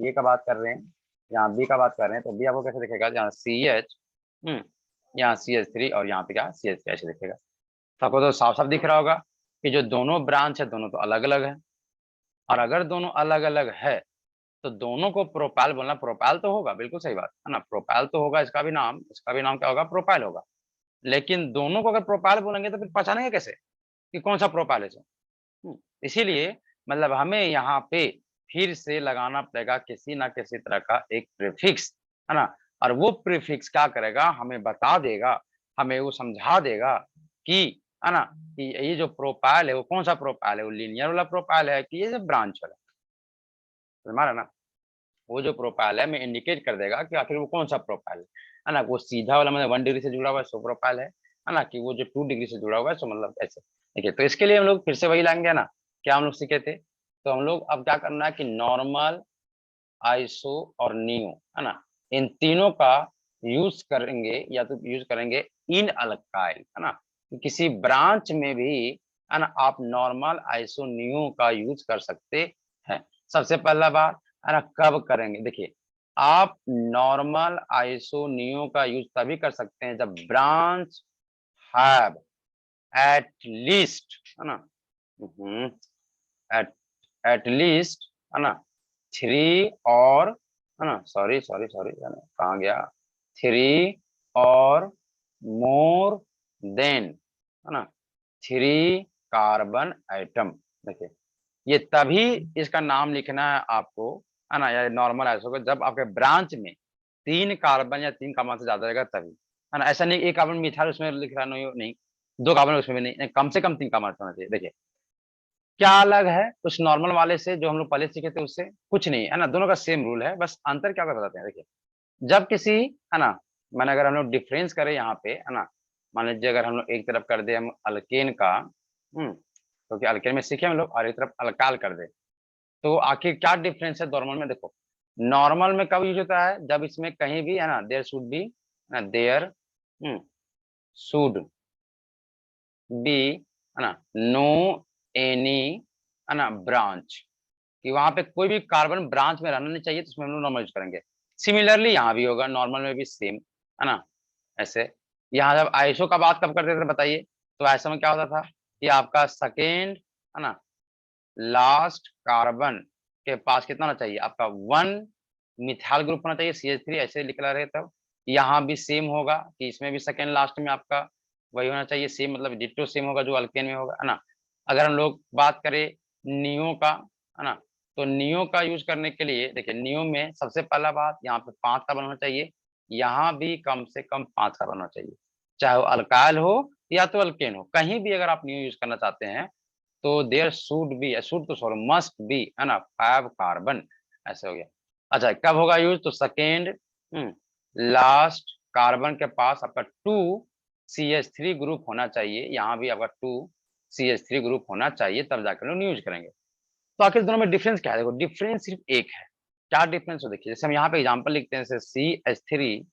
ए का बात कर रहे हैं, यहाँ बी का बात कर रहे हैं, तो बी आपको कैसे दिखेगा, यहाँ CH, यहाँ CH3 और यहाँ पे क्या, CH3 ऐसे दिखेगा। तो आपको तो साफ साफ दिख रहा होगा कि जो दोनों ब्रांच है दोनों तो अलग अलग है। और अगर दोनों अलग अलग है तो दोनों को प्रोपाइल बोलना, प्रोपाइल तो होगा, बिल्कुल सही बात है ना, प्रोपाइल तो होगा, इसका भी नाम क्या होगा, प्रोपाइल होगा। लेकिन दोनों को अगर प्रोपाइल बोलेंगे तो फिर पहचानेंगे कैसे कि कौन सा प्रोपाइल है। इसीलिए मतलब हमें यहाँ पे फिर से लगाना पड़ेगा किसी ना किसी तरह का एक प्रीफिक्स, है ना। और वो प्रीफिक्स क्या करेगा, हमें बता देगा, हमें वो समझा देगा कि, है ना, कि ये जो प्रोपाइल है वो कौन सा प्रोपाइल है, वो लीनियर वाला प्रोपाइल है कि ये जो ब्रांच वाला, हमारा ना, वो जो प्रोफाइल है हमें इंडिकेट कर देगा कि आखिर वो कौन सा प्रोफाइल है ना। वो सीधा वाला मतलब 1 डिग्री से जुड़ा हुआ है सो प्रोफाइल है ना, कि वो जो 2 डिग्री से जुड़ा हुआ है सो मतलब ऐसे। देखिए तो इसके लिए हम लोग फिर से वही लाएंगे ना, क्या हम लोग सीखे थे। तो हम लोग अब क्या करना है कि नॉर्मल, आइसो और नियो, है ना, इन तीनों का यूज करेंगे, या तो यूज करेंगे इन अल्काइल, है ना, कि किसी ब्रांच में भी, है ना, आप नॉर्मल, आइसो, नियो का यूज कर सकते हैं। सबसे पहला बात, है ना, कब करेंगे, देखिए आप नॉर्मल, आइसो, नियो का यूज तभी कर सकते हैं जब ब्रांच हैव एट लीस्ट, है ना, एट एट लीस्ट, है ना, 3 और, है ना, सॉरी सॉरी सॉरी, कहाँ गया, 3 और मोर देन, है ना, 3 कार्बन आइटम। देखिए ये तभी इसका नाम लिखना है आपको, है ना, या नॉर्मल ऐसा होगा जब आपके ब्रांच में 3 कार्बन या 3 कार्बन से ज्यादा रहेगा तभी, है ना। ऐसा नहीं एक कार्बन मिथाइल उसमें लिख रहा नहीं, 2 कार्बन उसमें भी नहीं, कम से कम 3 कार्बन होना चाहिए। देखिए क्या अलग है उस नॉर्मल वाले से जो हम लोग पहले सीखे थे, उससे कुछ नहीं है ना, दोनों का सेम रूल है, बस अंतर क्या बताते हैं। देखिए जब किसी, है ना, मैंने अगर हम लोग डिफरेंस करें यहाँ पे, है ना, मान लीजिए अगर हम लोग एक तरफ कर दे हम अल्केन का, क्योंकि अल्केन में सीखे हम लोग, और एक तरफ अल्काल कर दे, तो आखिर क्या डिफरेंस है नॉर्मल में। देखो नॉर्मल में कब यूज होता है, जब इसमें कहीं भी, है ना, देयर शुड बी, ना देयर शुड बी, है ना, नो एनी, है ना, ब्रांच, कि वहां पे कोई भी कार्बन ब्रांच में रहना नहीं चाहिए, तो उसमें हम लोग नॉर्मल यूज करेंगे। सिमिलरली यहाँ भी होगा, नॉर्मल में भी सेम, है ना, ऐसे। यहाँ जब आइसो का बात कब करते थे बताइए, तो आइसो में क्या होता था कि आपका सेकेंड, है ना, लास्ट कार्बन के पास कितना होना चाहिए आपका, 1 मिथाइल ग्रुप होना चाहिए, CH3 ऐसे लिखा रहे तब। यहाँ भी सेम होगा कि इसमें भी सेकेंड लास्ट में आपका वही होना चाहिए, सेम मतलब डिट्टो सेम होगा जो अल्केन में होगा, है ना। अगर हम लोग बात करें नियो का, है ना, तो नियो का यूज करने के लिए देखिए नियो में सबसे पहला बात यहाँ पे 5 कार्बन होना चाहिए, यहाँ भी कम से कम 5 कार्बन होना चाहिए, चाहे वो अल्काइल हो या तो अल्केन हो, कहीं भी अगर आप नियो यूज करना चाहते हैं तो देयर शुड बी, शुड तो सॉरी मस्ट बी, है ना, 5 कार्बन, ऐसे हो गया। अच्छा कब होगा यूज, तो सेकेंड, लास्ट, कार्बन के पास आपका 2CH3 ग्रुप होना चाहिए, यहाँ भी आपका 2CH3 ग्रुप होना चाहिए, तब जाकर लोग यूज करेंगे। तो आखिर दोनों में डिफरेंस क्या है? देखो डिफरेंस सिर्फ एक है। क्या डिफरेंस हो देखिए, जैसे हम यहाँ पे एग्जांपल लिखते हैं, जैसे CH3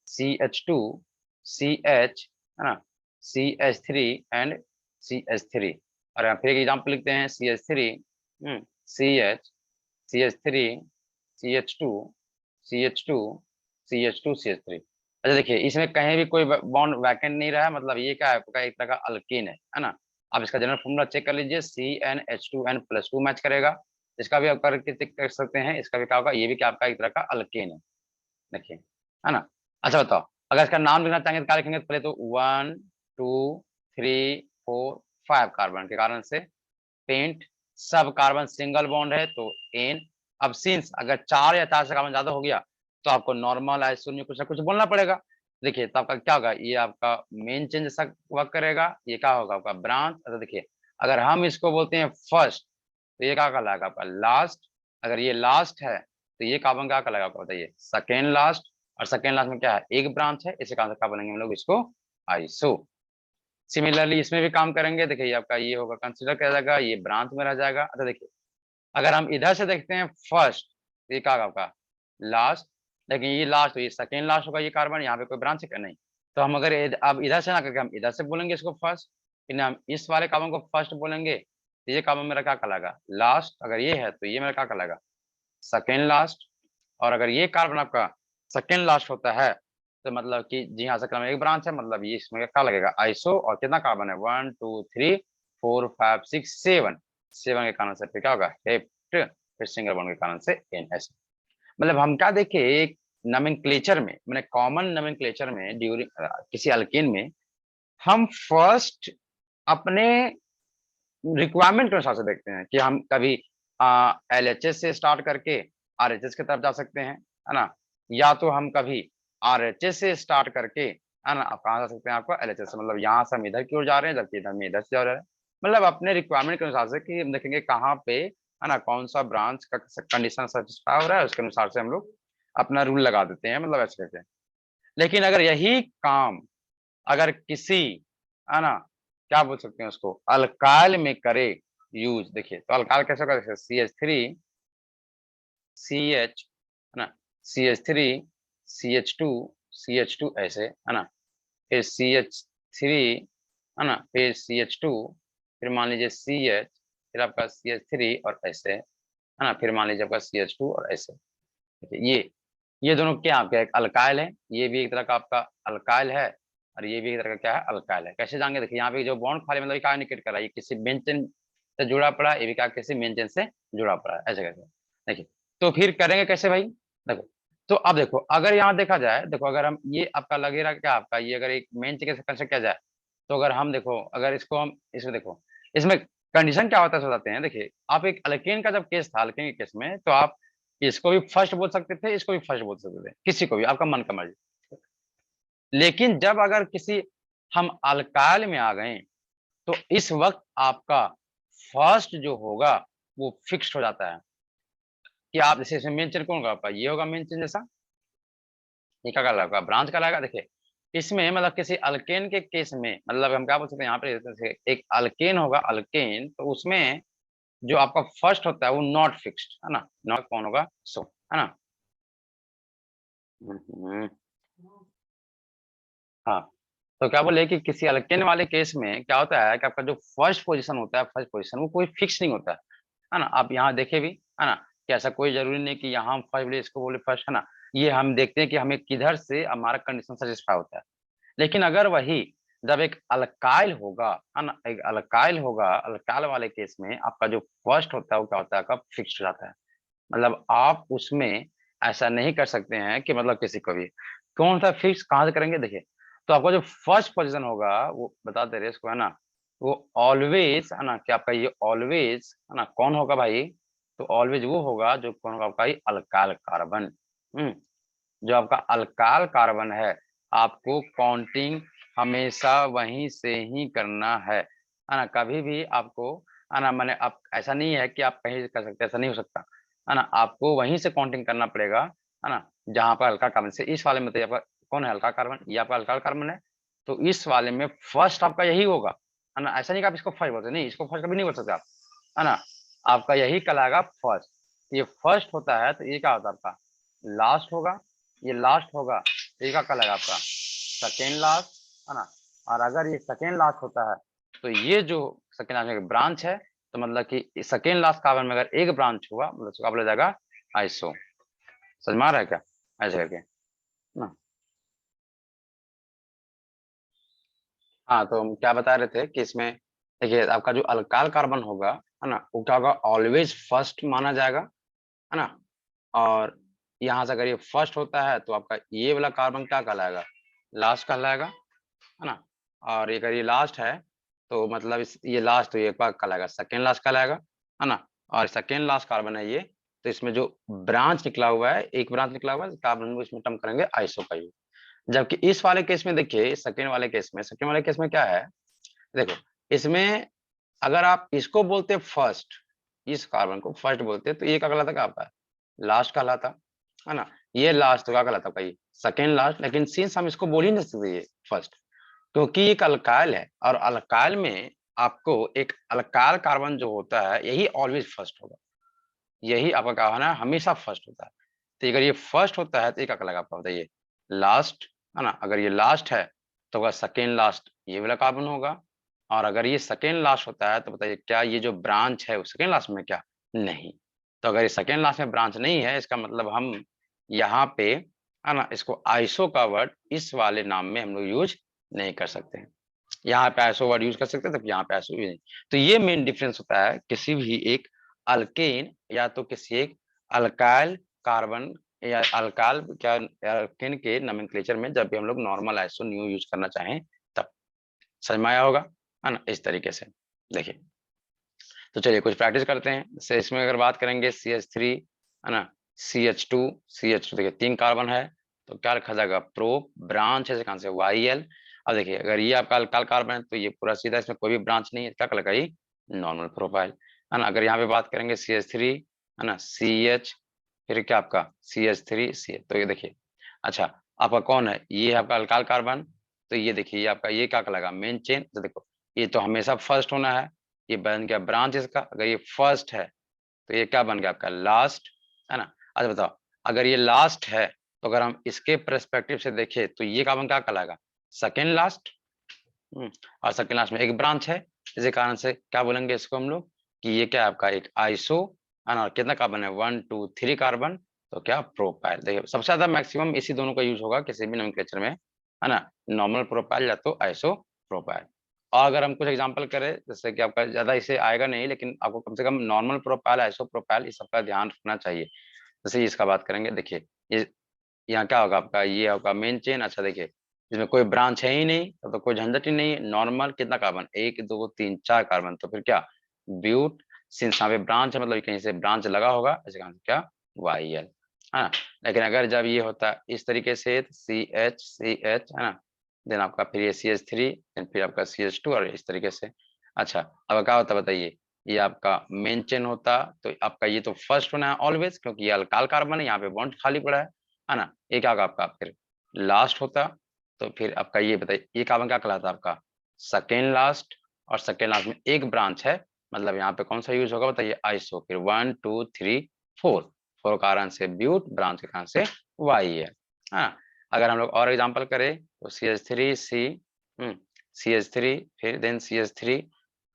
CH2 CH, है ना, CH3 एंड CH3। और यहाँ फिर एक एग्जांपल लिखते हैं CH3 CH CH3 CH2 CH2 CH2 CH3। अच्छा देखिए, इसमें कहीं भी कोई बॉन्ड वैकेंट नहीं रहा, मतलब ये क्या है, आपका एक तरह का अल्कीन है ना। आप इसका जनरल फॉर्मूला चेक कर लीजिए, CnH2n+2 मैच करेगा। इसका भी आप करके चेक कर सकते हैं, इसका भी क्या होगा, ये भी क्या आपका एक तरह का अल्कीन है, देखिए, है ना। अच्छा बताओ, अगर इसका नाम लिखना चाहेंगे तो क्या लिखेंगे? पहले तो 1 2 3 4 5 कार्बन के कारण से पेंट, सब कार्बन सिंगल बॉन्ड है तो एन। अब सिंस अगर 4 या 4 से कार्बन ज्यादा हो गया तो आपको नॉर्मल आइसोन में कुछ ना कुछ बोलना पड़ेगा। देखिए तो आपका क्या होगा, ये आपका मेन चेंज जैसा वर्क करेगा, ये क्या होगा आपका ब्रांच। अच्छा देखिए, अगर हम इसको बोलते हैं फर्स्ट तो ये क्या कहलाएगा आपका लास्ट। अगर ये लास्ट है तो ये कार्बन क्या कहलाएगा आपको बताइए, सेकेंड लास्ट। और सेकेंड लास्ट में क्या है, एक ब्रांच है, इसी कारण से क्या बोलेंगे हम लोग इसको, आइसो। सिमिलरली इसमें भी काम करेंगे, देखिए आपका ये होगा कंसिडर किया जाएगा, ये ब्रांच में रह जाएगा। अच्छा देखिए, अगर हम इधर से देखते हैं फर्स्ट, ये क्या होगा आपका लास्ट, लेकिन ये लास्ट तो ये सेकेंड लास्ट होगा, ये कार्बन, यहाँ पे कोई ब्रांच है क्या, नहीं। तो हम अगर अब इधर से ना करके हम इधर से बोलेंगे इसको फर्स्ट, फिर हम इस वाले कार्बन को फर्स्ट बोलेंगे, तो ये कार्बन मेरा क्या कहलाएगा लास्ट। अगर ये है तो ये मेरा क्या कहलाएगा सेकेंड लास्ट। और अगर ये कार्बन आपका सेकेंड लास्ट होता है तो मतलब कि जी हाँ, सेकेंड में एक ब्रांच है, मतलब ये इसमें क्या लगेगा आइसो। और कितना कार्बन है 1 2 3 4 5 6 7, 7 के कारण से फिर क्या होगा हेप्ट, फिर सिंगल बॉन्ड के कारण से एन एस। मतलब हम क्या देखे एक नोमेनक्लेचर में, मैंने कॉमन नोमेनक्लेचर में ड्यूरिंग किसी अल्केन में हम फर्स्ट अपने रिक्वायरमेंट के हिसाब से देखते हैं कि हम कभी LHS से स्टार्ट करके RHS की तरफ जा सकते हैं, है ना, या तो हम कभी RHS से स्टार्ट करके, है ना, आप कहाँ जा सकते हैं आपको LHS से, मतलब यहाँ से हम इधर की ओर जा रहे हैं जबकि इधर में इधर से जा रहे हैं। मतलब अपने रिक्वायरमेंट के अनुसार से कि हम देखेंगे कहाँ पे, है ना, कौन सा ब्रांच का कंडीशन सेटिस्फाई हो रहा है, उसके अनुसार से हम लोग अपना रूल लगा देते हैं, मतलब ऐसे करते हैं। लेकिन अगर यही काम अगर किसी, है ना, क्या बोल सकते हैं उसको, अल्काइल में करे यूज, देखिए तो अल्काइल कैसे कर CH3 CH, है ना, CH3 CH2 CH2 ऐसे, है ना, फिर CH3, है ना, फिर CH2, फिर मान लीजिए CH, फिर आपका CH3 और ऐसे, है ना, फिर मान लीजिए आपका CH2 और ऐसे। देखिए ये दोनों क्या आपका एक अल्काइल है, ये भी एक तरह का आपका अल्काइल है, और ये भी एक तरह का क्या है अल्काइल है। कैसे जाएंगे, देखिए यहाँ पे जो बॉन्ड खाली मतलब क्या इंडिकेट कर रहा है, ये किसी मेन चेन से जुड़ा पड़ा है, ये भी क्या किसी मेन चेन से जुड़ा पड़ा है, ऐसे कैसे। देखिए तो फिर करेंगे कैसे भाई, देखो तो अब देखो अगर यहाँ देखा जाए, देखो अगर हम ये आपका लगेगा क्या आपका ये अगर एक मेन चेन से कंसिडर किया जाए, तो अगर हम देखो अगर इसको हम इसमें देखो, इसमें कंडीशन क्या होता है बताते हैं। देखिए आप एक अल्केन का जब केस था, अल्केन के केस में तो आप इसको भी फर्स्ट बोल सकते थे, इसको भी फर्स्ट बोल सकते थे, किसी को भी, आपका मन का मर्जी। लेकिन जब अगर किसी हम अल्काइल में आ गए तो इस वक्त आपका फर्स्ट जो होगा वो फिक्स्ड हो जाता है कि आप जैसे इसमें मेन चेन कौन होगा आपका, ये होगा मेन चेन जैसा, ये क्या कहलाएगा ब्रांच कहलाएगा। देखिए इसमें मतलब किसी अल्केन के केस में मतलब हम क्या बोल सकते हैं यहाँ पे, जैसे एक अल्केन होगा अल्केन, तो उसमें जो आपका फर्स्ट होता है वो नॉट फिक्स्ड, है ना, नॉट कौन होगा सो, है ना। हम्म, हाँ, तो क्या बोले कि किसी अल्केन वाले केस में क्या होता है कि आपका जो फर्स्ट पोजीशन होता है, फर्स्ट पोजीशन वो कोई फिक्स नहीं होता है ना। आप यहाँ देखे भी, है ना, कि ऐसा कोई जरूरी नहीं कि यहाँ हम फर्स्ट बोले इसको बोले फर्स्ट, है ना। ये हम देखते हैं कि हमें किधर से हमारा कंडीशन सेटिस्फाई होता है। लेकिन अगर वही जब एक अल्काइल होगा, है ना, एक अल्काइल होगा, अल्काइल वाले केस में आपका जो फर्स्ट होता है वो क्या होता है आपका फिक्स्ड हो जाता है। मतलब आप उसमें ऐसा नहीं कर सकते हैं कि मतलब किसी को भी कौन सा फिक्स कहाँ से करेंगे। देखिए तो आपका जो फर्स्ट पोजीशन होगा वो बता दे रहे इसको, है ना, वो ऑलवेज, है ना, कि आपका ये ऑलवेज, है ना, कौन होगा भाई, तो ऑलवेज वो होगा जो कौन होगा आपका ये अल्काइल कार्बन। जो आपका अल्काइल कार्बन है आपको काउंटिंग हमेशा वहीं से ही करना है ना, कभी भी आपको, है ना, मैंने आप ऐसा नहीं है कि आप कहीं से कर सकते, ऐसा नहीं हो सकता, है ना, आपको वहीं से काउंटिंग करना पड़ेगा, है ना, जहां पर हल्का कार्बन से इस वाले में तो आपका कौन है अल्काइल कार्बन, ये आपका अल्काइल कार्बन है, तो इस वाले में फर्स्ट आपका यही होगा, है ना। ऐसा नहीं कि आप इसको फर्स्ट बोलते, नहीं, इसको फर्स्ट कभी नहीं बोल सकते आप, है ना। आपका यही कहलाएगा फर्स्ट। ये फर्स्ट होता है तो ये क्या होता है आपका लास्ट होगा, ये लास्ट होगा तो ये क्या कहलाएगा आपका सेकेंड लास्ट, है ना। और अगर ये सेकेंड लास्ट होता है तो ये जो सेकेंड लास्ट में ब्रांच है, तो मतलब कि सेकेंड लास्ट कार्बन में अगर एक ब्रांच हुआ मतलब उसका बोला जाएगा आइसो। समझ में आ रहा है क्या, ऐसे करके ना। हाँ, तो हम क्या बता रहे थे कि इसमें देखिए आपका जो अल्काइल कार्बन होगा, है ना, वो क्या होगा ऑलवेज फर्स्ट माना जाएगा, है ना। और यहाँ से अगर ये फर्स्ट होता है तो आपका ये वाला कार्बन क्या कहलाएगा लास्ट कहलाएगा, है ना। और अगर ये लास्ट है तो मतलब ये लास्ट तो ये क्या कहलाएगा सेकेंड लास्ट कहलाएगा, है ना। और सेकेंड लास्ट कार्बन है ये, तो इसमें जो ब्रांच निकला हुआ है, एक ब्रांच निकला हुआ है कार्बन को इसमें टर्म करेंगे आइसो का यूज। जबकि इस वाले केस में देखिए सेकेंड वाले केस में क्या है, देखो इसमें अगर आप इसको बोलते फर्स्ट, इस कार्बन को फर्स्ट बोलते तो ये क्या कहलाता क्या आपका लास्ट कहलाता, है ना। ये लास्ट तो क्या कहलाता भाई सेकेंड लास्ट, लेकिन सिंस हम इसको बोल ही नहीं सकते ये फर्स्ट, क्योंकि एक अल्काइल है और अल्काइल में आपको एक अल्काइल कार्बन जो होता है यही ऑलवेज फर्स्ट होगा, यही आपका क्या होना है हमेशा फर्स्ट होता है। तो अगर ये फर्स्ट होता है तो ये क्या कहलाएगा आपका बताइए लास्ट, है ना। अगर ये लास्ट है तो अगर सेकेंड लास्ट ये वाला कार्बन होगा, और अगर ये सेकेंड लास्ट होता है तो बताइए क्या ये जो ब्रांच है वो सेकेंड लास्ट में क्या नहीं। तो अगर ये सेकेंड लास्ट में ब्रांच नहीं है इसका मतलब हम यहाँ पे, है ना, इसको आइसो का वर्ड इस वाले नाम में हम लोग यूज नहीं कर सकते हैं। यहाँ पे आइसो वर्ड यूज कर सकते हैं तो यहाँ पे आइसो यूज नहीं। तो ये मेन डिफरेंस होता है किसी भी एक अल्केन या तो किसी एक अल्काइल कार्बन या अल्काइल क्या अल्केन के नोमेनक्लेचर में जब भी हम लोग नॉर्मल आइसो न्यू यूज करना चाहें तब। समझ में आया होगा, है ना, इस तरीके से। देखिए तो चलिए कुछ प्रैक्टिस करते हैं। जैसे इसमें अगर बात करेंगे CH3, है ना, CH2 देखिए 3 कार्बन है तो क्या रखा जाएगा प्रोप, ब्रांच है कहां से YL। अब देखिए अगर ये आपका अल्काइल कार्बन है तो ये पूरा सीधा, इसमें कोई भी ब्रांच नहीं है, क्या कहलाएगा ये नॉर्मल प्रोफाइल, है ना। अगर यहाँ पे बात करेंगे CH3, है ना, CH, फिर क्या आपका CH3 तो ये देखिए अच्छा आपका कौन है, ये आपका अल्काइल कार्बन, तो ये देखिए ये आपका ये क्या कहलाएगा मेन चेन। तो देखो ये तो हमेशा फर्स्ट होना है, ये बन गया ब्रांच इसका, अगर ये फर्स्ट है तो ये क्या बन गया आपका लास्ट, है ना। अच्छा बताओ अगर ये लास्ट है तो अगर हम इसके पर्सपेक्टिव से देखें तो ये कार्बन क्या कहलाएगा सेकेंड लास्ट। और सेकेंड लास्ट में एक ब्रांच है, इसी कारण से क्या बोलेंगे इसको हम लोग कि ये क्या आपका एक आइसो, है ना। और कितना कार्बन है 1 2 3 कार्बन, तो क्या प्रोपाइल। देखिए सबसे ज्यादा मैक्सिमम इसी दोनों का यूज होगा किसी भी नोमेनक्लेचर में, है ना, नॉर्मल प्रोपाइल या तो आइसो प्रोपाइल। और अगर हम कुछ एग्जांपल करें जैसे कि आपका ज्यादा इसे आएगा नहीं, लेकिन आपको कम से कम नॉर्मल प्रोपाइल आइसो प्रोपाइल इस सबका ध्यान रखना चाहिए। जैसे इसका बात करेंगे देखिए ये यहाँ क्या होगा आपका ये होगा मेन चेन। अच्छा देखिए इसमें कोई ब्रांच है ही नहीं तो कोई झंझट ही नहीं है, नॉर्मल कितना कार्बन 1 2 3 4 कार्बन, तो फिर क्या ब्यूट, सिंस यहाँ पे ब्रांच है मतलब कहीं से ब्रांच लगा होगा ऐसे कारण से क्या YL, है ना। लेकिन अगर जब ये होता है इस तरीके से CH है ना, देन आपका फिर ये CH3, देन फिर आपका CH2 और इस तरीके से। अच्छा अब क्या होता बताइए ये आपका मेन चेन होता तो आपका ये तो फर्स्ट होना है ऑलवेज, क्योंकि ये अल्काइल कार्बन है, यहाँ पे बॉन्ड खाली पड़ा है ना। ये क्या होगा आपका फिर लास्ट होता, तो फिर आपका ये बताइए ये कार्बन क्या कहलाता आपका सेकेंड लास्ट। और सेकेंड लास्ट में एक ब्रांच है मतलब यहाँ पे कौन सा यूज होगा बताइए आइसो, फिर 1 2 3 4 4 कारण से ब्यूट, ब्रांच के कारण से वाई है। हाँ अगर हम लोग और एग्जांपल करें तो CH3C, CH3 फिर देन CH3,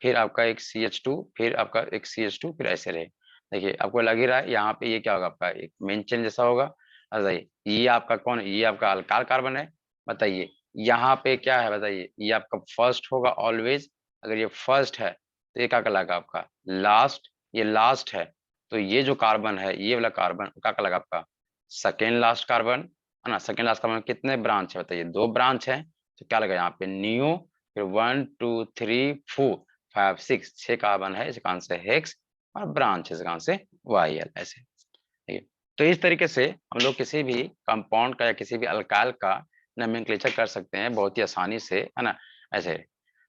फिर आपका एक CH2, फिर आपका एक CH2, फिर ऐसे रहे। देखिए आपको लग ही रहा है यहाँ पे ये क्या होगा आपका एक मेन चेन जैसा होगा। बताइए ये आपका कौन है, ये आपका अल्काइल कार्बन है। बताइए यहाँ पे क्या है बताइए ये आपका फर्स्ट होगा ऑलवेज, अगर ये फर्स्ट है तो ये क्या कहलाएगा आपका लास्ट, ये लास्ट है तो ये जो कार्बन है ये वाला कार्बन क्या कहलाएगा आपका सेकेंड लास्ट कार्बन, है ना। सेकेंड लास्ट कार्बन कितने ब्रांच है बताइए 2 ब्रांच है, तो क्या लगा यहाँ पे नियो, फिर 1 2 3 4 5 6 6 कार्बन है, इसका आंसर हेक्स, और ब्रांच है इसका आंसर YL ऐसे। ठीक है तो इस तरीके से हम लोग किसी भी कंपाउंड का या किसी भी अल्काइल का नोमेनक्लेचर कर सकते हैं बहुत ही आसानी से, है ना, ऐसे।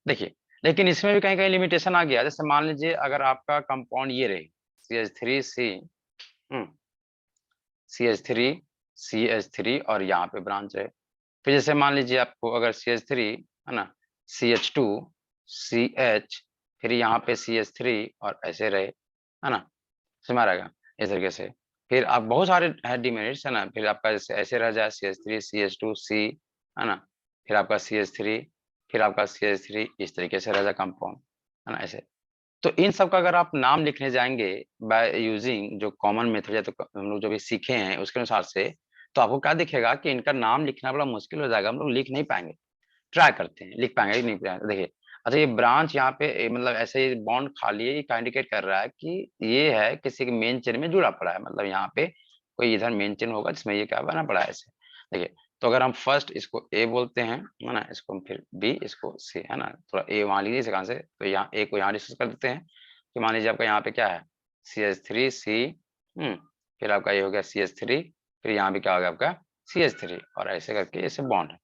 देखिए लेकिन इसमें भी कहीं कहीं लिमिटेशन आ गया, जैसे मान लीजिए अगर आपका कंपाउंड ये रहे CH3C, CH3 और यहाँ पे ब्रांच है, फिर जैसे मान लीजिए आपको अगर CH3 है ना, CH2 CH, फिर यहाँ पे CH3 और ऐसे रहे, है ना, समझ में आ रहेगा इस तरीके से। फिर आप बहुत सारे है डिमेरिट्स, है ना, फिर आपका जैसे ऐसे रह जाए CH3 CH2 C, है ना, फिर आपका CH3, फिर आपका CH3, इस तरीके से रह जाए कंपाउंड, है ना, ऐसे। तो इन सब का अगर आप नाम लिखने जाएंगे बाय यूजिंग जो कॉमन मेथड या तो हम लोग जो भी सीखे हैं उसके अनुसार से, तो आपको क्या दिखेगा कि इनका नाम लिखना बड़ा मुश्किल हो जाएगा, हम लोग लिख नहीं पाएंगे। ट्राई करते हैं, लिख पाएंगे कि नहीं पाएंगे, देखिए। अच्छा, ये ब्रांच यहाँ पे मतलब ऐसे ही बॉन्ड खाली है, ये क्या इंडिकेट कर रहा है कि ये है किसी के मेन चेन में जुड़ा पड़ा है, मतलब यहाँ पे कोई इधर मेन चेन होगा जिसमें ये क्या बना पड़ा है ऐसे। देखिए, तो अगर हम फर्स्ट इसको ए बोलते हैं, है ना, इसको हम फिर बी, इसको सी, है ना, थोड़ा ए वहां लीजिए इस से, तो यहाँ ए को यहाँ डिस्कस कर देते हैं कि मान लीजिए आपका यहाँ पे क्या है CH3 C, फिर आपका ये हो गया CH3, फिर यहाँ भी क्या हो गया आपका CH3, और ऐसे करके ऐसे बॉन्ड है।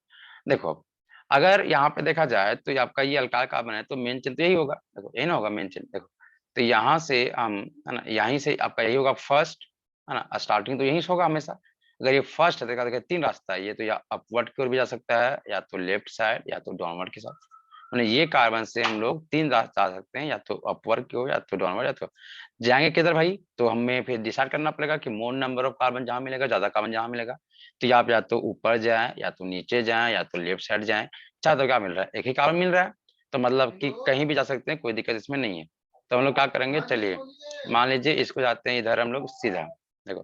देखो, अगर यहाँ पे देखा जाए तो ये आपका ये अल्काइल कार्बन है, तो मेन चेन तो यही होगा, देखो यही ना होगा मेन चेन, देखो। तो यहाँ से हम, है ना, यहीं से आपका यही होगा फर्स्ट, है ना, स्टार्टिंग तो यहीं से होगा हमेशा। अगर ये फर्स्ट है, देखा देखिए 3 रास्ता है, ये तो या अपवर्ड की ओर भी जा सकता है, या तो लेफ्ट साइड, या तो डाउनवर्ड के साथ। मतलब ये कार्बन से हम लोग 3 रास्ता जा सकते हैं, या तो अपवर्ड की ओर, या तो डाउनवर्ड, या तो जाएंगे किधर भाई, तो हमें फिर डिसाइड करना पड़ेगा कि मोर नंबर ऑफ कार्बन जहां मिलेगा, ज्यादा कार्बन जहां मिलेगा, तो आप या तो ऊपर जाएं, या तो नीचे जाएं, या तो लेफ्ट साइड जाएं। अच्छा, तो क्या मिल रहा है, एक ही कार्बन मिल रहा है, तो मतलब कि कहीं भी जा सकते हैं, कोई दिक्कत इसमें नहीं है। तो हम लोग क्या करेंगे, चलिए मान लीजिए इसको जाते हैं इधर हम लोग सीधा, देखो।